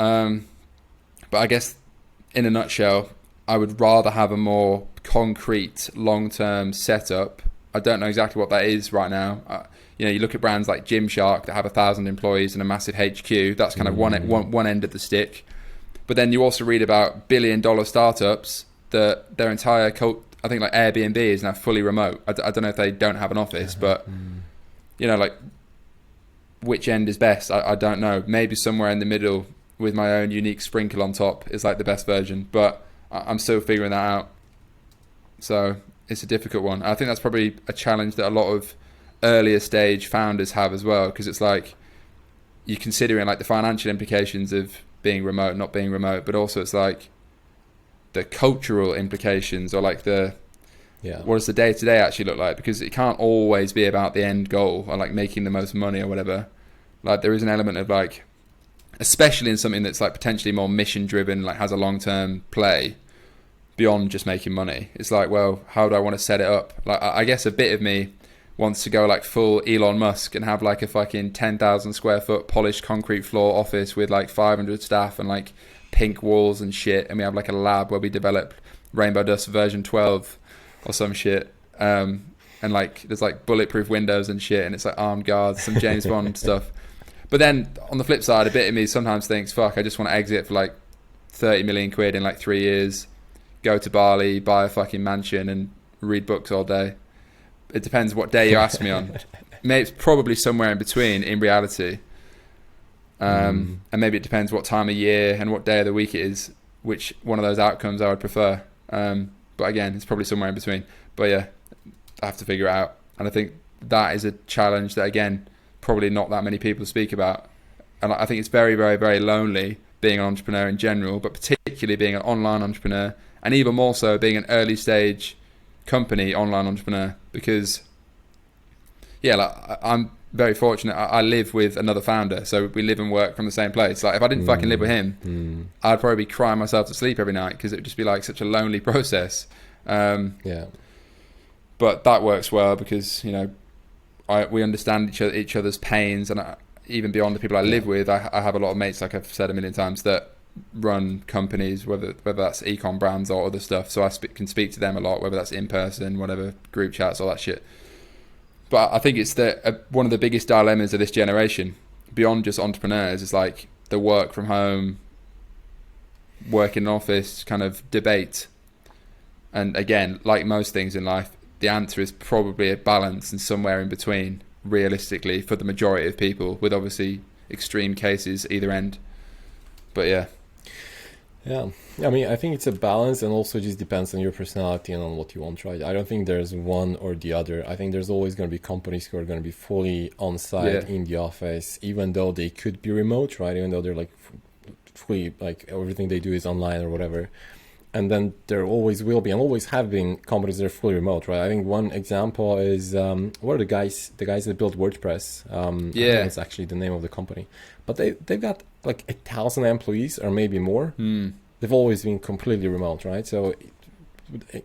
But I guess in a nutshell, I would rather have a more concrete long-term setup. I don't know exactly what that is right now. You know, you look at brands like Gymshark that have 1,000 employees and a massive HQ. That's kind of one end of the stick. But then you also read about billion-dollar startups that their entire I think like Airbnb is now fully remote. I don't know if they don't have an office, but you know, like which end is best? I don't know. Maybe somewhere in the middle with my own unique sprinkle on top is like the best version, but I'm still figuring that out. So it's a difficult one. I think that's probably a challenge that a lot of earlier stage founders have as well, because it's like you're considering like the financial implications of being remote, not being remote, but also it's like the cultural implications, or like what does the day-to-day actually look like? Because it can't always be about the end goal or like making the most money or whatever. Like there is an element of like especially in something that's like potentially more mission driven, like has a long-term play beyond just making money. It's like, well, how do I want to set it up? Like, I guess a bit of me wants to go like full Elon Musk and have like a fucking 10,000 square foot polished concrete floor office with like 500 staff and like pink walls and shit, and we have like a lab where we develop Rainbow Dust version 12 or some shit, and like there's like bulletproof windows and shit, and it's like armed guards, some James Bond stuff. But then on the flip side, a bit of me sometimes thinks, fuck, I just want to exit for like 30 million quid in like 3 years, go to Bali, buy a fucking mansion and read books all day. It depends what day you ask me on. Maybe it's probably somewhere in between in reality. And maybe it depends what time of year and what day of the week it is, which one of those outcomes I would prefer. But again, it's probably somewhere in between. But yeah, I have to figure it out. And I think that is a challenge that, again, probably not that many people speak about. And I think it's very, very, very lonely being an entrepreneur in general, but particularly being an online entrepreneur, and even more so being an early stage company online entrepreneur, because yeah, like I'm very fortunate. I live with another founder, so we live and work from the same place. Like if I didn't fucking live with him, I'd probably be crying myself to sleep every night, because it would just be like such a lonely process. Yeah, but that works well because, you know, we understand each other's pains, and even beyond the people I live with, I have a lot of mates, like I've said a million times, that run companies, whether that's e-com brands or other stuff, so I can speak to them a lot, whether that's in person, whatever, group chats, all that shit. But I think it's one of the biggest dilemmas of this generation, beyond just entrepreneurs, is like the work from home, work in an office kind of debate. And again, like most things in life, the answer is probably a balance and somewhere in between, realistically, for the majority of people, with obviously extreme cases either end. But yeah. Yeah, I mean, I think it's a balance, and also just depends on your personality and on what you want, right? I don't think there's one or the other. I think there's always going to be companies who are going to be fully on site in the office, even though they could be remote, right? Even though they're like fully, like everything they do is online or whatever. And then there always will be, and always have been, companies that are fully remote, right? I think one example is what are the guys that built WordPress? I think that's actually the name of the company, but they've got like 1,000 employees or maybe more. They've always been completely remote, right? So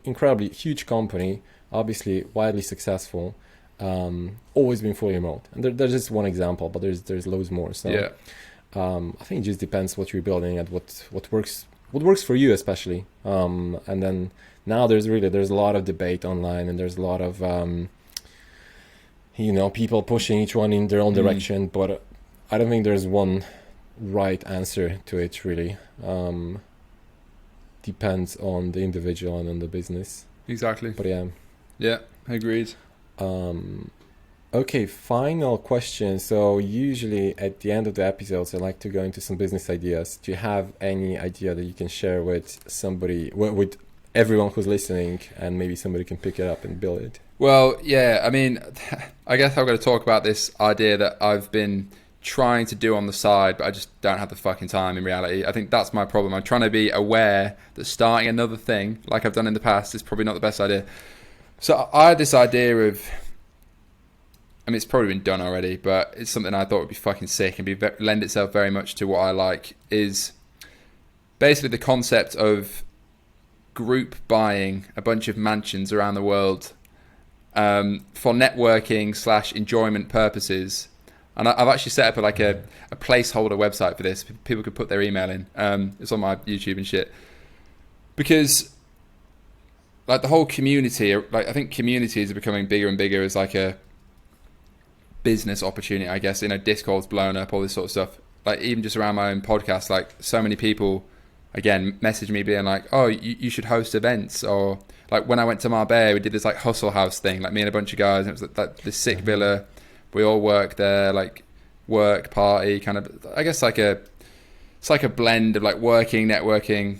incredibly huge company, obviously widely successful, always been fully remote. And there's just one example, but there's loads more. So I think it just depends what you're building and what works for you, especially. And then now there's a lot of debate online, and there's a lot of people pushing each one in their own direction, but I don't think there's one right answer to it, really. Depends on the individual and on the business. Exactly. But yeah, agreed. Okay, final question. So usually at the end of the episodes, I like to go into some business ideas. Do you have any idea that you can share with somebody, with everyone who's listening, and maybe somebody can pick it up and build it? Well, yeah, I mean, I guess I've got to talk about this idea that I've been trying to do on the side, but I just don't have the fucking time in reality. I think that's my problem. I'm trying to be aware that starting another thing, like I've done in the past, is probably not the best idea. So I had this idea of, I mean, it's probably been done already, but it's something I thought would be fucking sick and lend itself very much to what I like, is basically the concept of group buying a bunch of mansions around the world for networking / enjoyment purposes. And I've actually set up a placeholder website for this. People could put their email in. It's on my YouTube and shit. Because like the whole community, like I think communities are becoming bigger and bigger as like a business opportunity, I guess. Discord's blown up, all this sort of stuff. Like even just around my own podcast, like so many people, again, message me being like, oh, you should host events. Or like when I went to Marbella, we did this like hustle house thing, like me and a bunch of guys. And it was like this sick villa. We all work there, like work, party, kind of, I guess it's like a blend of like working, networking,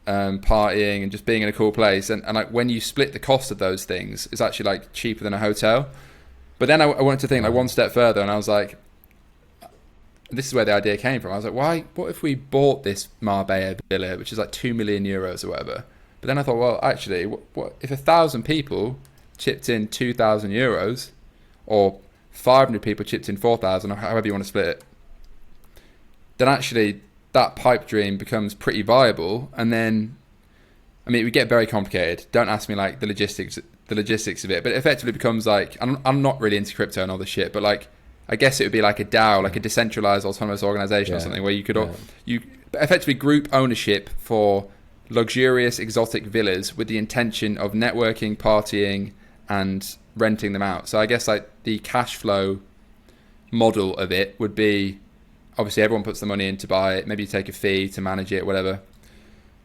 partying, and just being in a cool place. And like when you split the cost of those things, it's actually like cheaper than a hotel. But then I wanted to think like one step further, and I was like, this is where the idea came from. I was like, what if we bought this Marbella villa, which is like 2 million euros or whatever? But then I thought, well, actually, what if 1,000 people chipped in 2,000 euros, or 500 people chipped in 4,000, or however you want to split it, then actually that pipe dream becomes pretty viable. And then, I mean, it would get very complicated. Don't ask me like the logistics of it, but it effectively becomes like, I'm not really into crypto and all this shit, but like, I guess it would be like a DAO, like a decentralized autonomous organization or something, where you could you effectively group ownership for luxurious exotic villas with the intention of networking, partying, and renting them out. So I guess like the cash flow model of it would be, obviously everyone puts the money in to buy it, maybe you take a fee to manage it, whatever.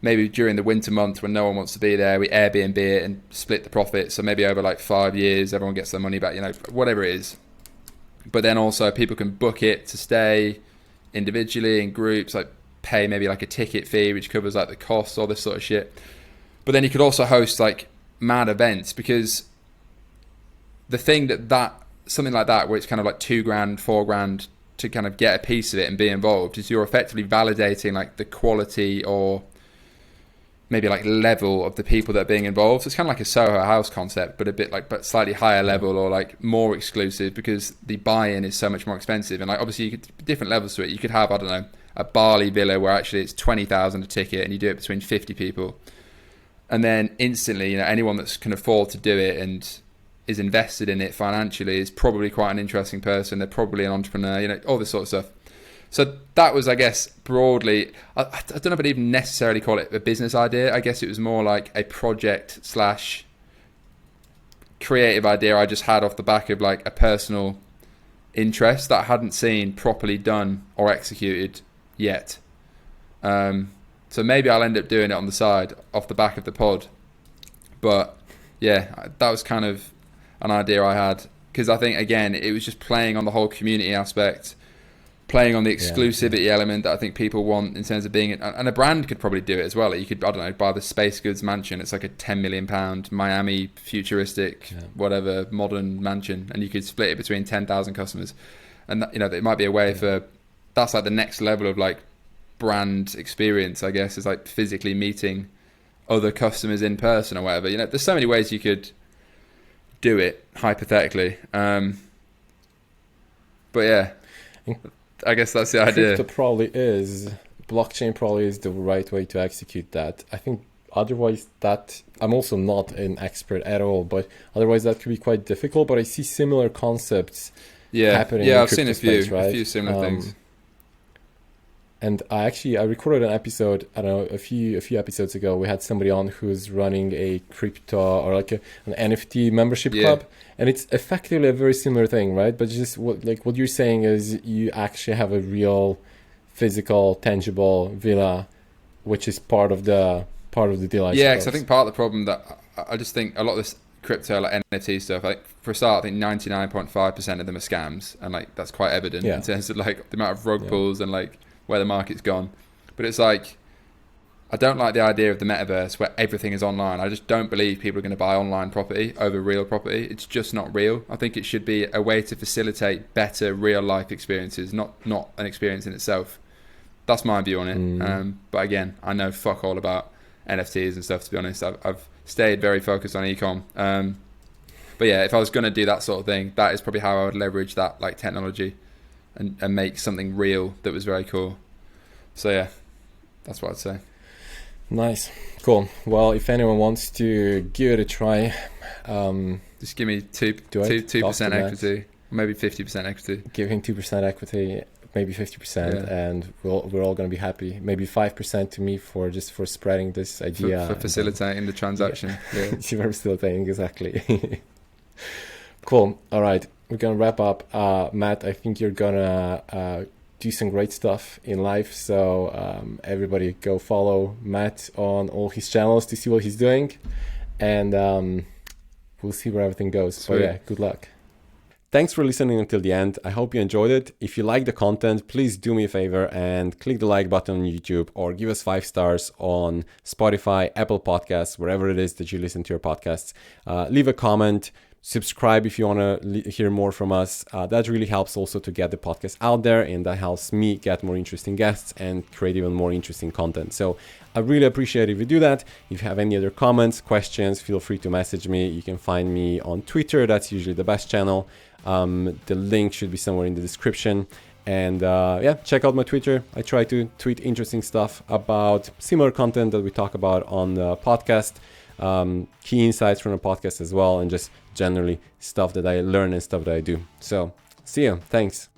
Maybe during the winter month when no one wants to be there, we Airbnb it and split the profit. So maybe over like 5 years, everyone gets their money back, you know, whatever it is. But then also people can book it to stay individually in groups, like pay maybe like a ticket fee, which covers like the costs, all this sort of shit. But then you could also host like mad events, because the thing that something like that, where it's kind of like $2,000, $4,000 to kind of get a piece of it and be involved, is you're effectively validating like the quality or maybe like level of the people that are being involved. So it's kind of like a Soho House concept, but a bit like, but slightly higher level or like more exclusive, because the buy-in is so much more expensive. And like, obviously you could different levels to it. You could have, I don't know, a Bali villa where actually it's 20,000 a ticket and you do it between 50 people. And then instantly, you know, anyone that can afford to do it and is invested in it financially is probably quite an interesting person. They're probably an entrepreneur, you know, all this sort of stuff. So that was, I guess, broadly, I don't know if I'd even necessarily call it a business idea. I guess it was more like a project / creative idea I just had off the back of like a personal interest that I hadn't seen properly done or executed yet. So maybe I'll end up doing it on the side off the back of the pod. But yeah, that was kind of an idea I had, because I think, again, it was just playing on the whole community aspect, playing on the exclusivity element that I think people want in terms of being, and a brand could probably do it as well. You could, I don't know, buy the Space Goods mansion. It's like a £10 million Miami futuristic, whatever, modern mansion, and you could split it between 10,000 customers. And that, you know, it might be a way for, that's like the next level of like brand experience, I guess, is like physically meeting other customers in person or whatever. You know, there's so many ways you could do it hypothetically. But yeah, I guess that's the idea. Blockchain probably is the right way to execute that. I think otherwise that, I'm also not an expert at all, but otherwise that could be quite difficult. But I see similar concepts happening. Yeah, in I've seen a few, space, right? a few similar things. And I recorded an episode, I don't know, a few episodes ago. We had somebody on who's running a crypto or like an NFT membership club, and it's effectively a very similar thing, right? But just what you're saying is you actually have a real physical, tangible villa, which is part of the deal. Yeah, because I think part of the problem that I just think a lot of this crypto, like NFT stuff, like for a start, I think 99.5% of them are scams, and like that's quite evident in terms of like the amount of rug pulls and like where the market's gone. But it's like, I don't like the idea of the metaverse where everything is online. I just don't believe people are going to buy online property over real property. It's just not real. I think it should be a way to facilitate better real life experiences, not an experience in itself. That's my view on it. But again, I know fuck all about NFTs and stuff, to be honest. I've stayed very focused on ecom. But yeah, if I was going to do that sort of thing, that is probably how I would leverage that like technology and make something real that was very cool. So yeah, that's what I'd say. Nice. Cool. Well, if anyone wants to give it a try, just give me 2% equity, maybe 50% equity. Give him 2% equity, maybe 50%, and we're all going to be happy. Maybe 5% to me for spreading this idea. For facilitating the transaction. Yeah. For facilitating, exactly. Cool. All right. We're going to wrap up. Matt, I think you're going to do some great stuff in life. So everybody go follow Matt on all his channels to see what he's doing. And we'll see where everything goes. Sweet. So yeah, good luck. Thanks for listening until the end. I hope you enjoyed it. If you like the content, please do me a favor and click the like button on YouTube, or give us 5 stars on Spotify, Apple Podcasts, wherever it is that you listen to your podcasts. Leave a comment. Subscribe if you want to hear more from us. That really helps also to get the podcast out there, and that helps me get more interesting guests and create even more interesting content. So I really appreciate if you do that. If you have any other comments, questions, feel free to message me. You can find me on Twitter. That's usually the best channel. The link should be somewhere in the description. And check out my Twitter. I try to tweet interesting stuff about similar content that we talk about on the podcast, key insights from the podcast as well, and just generally stuff that I learn and stuff that I do. So see you. Thanks.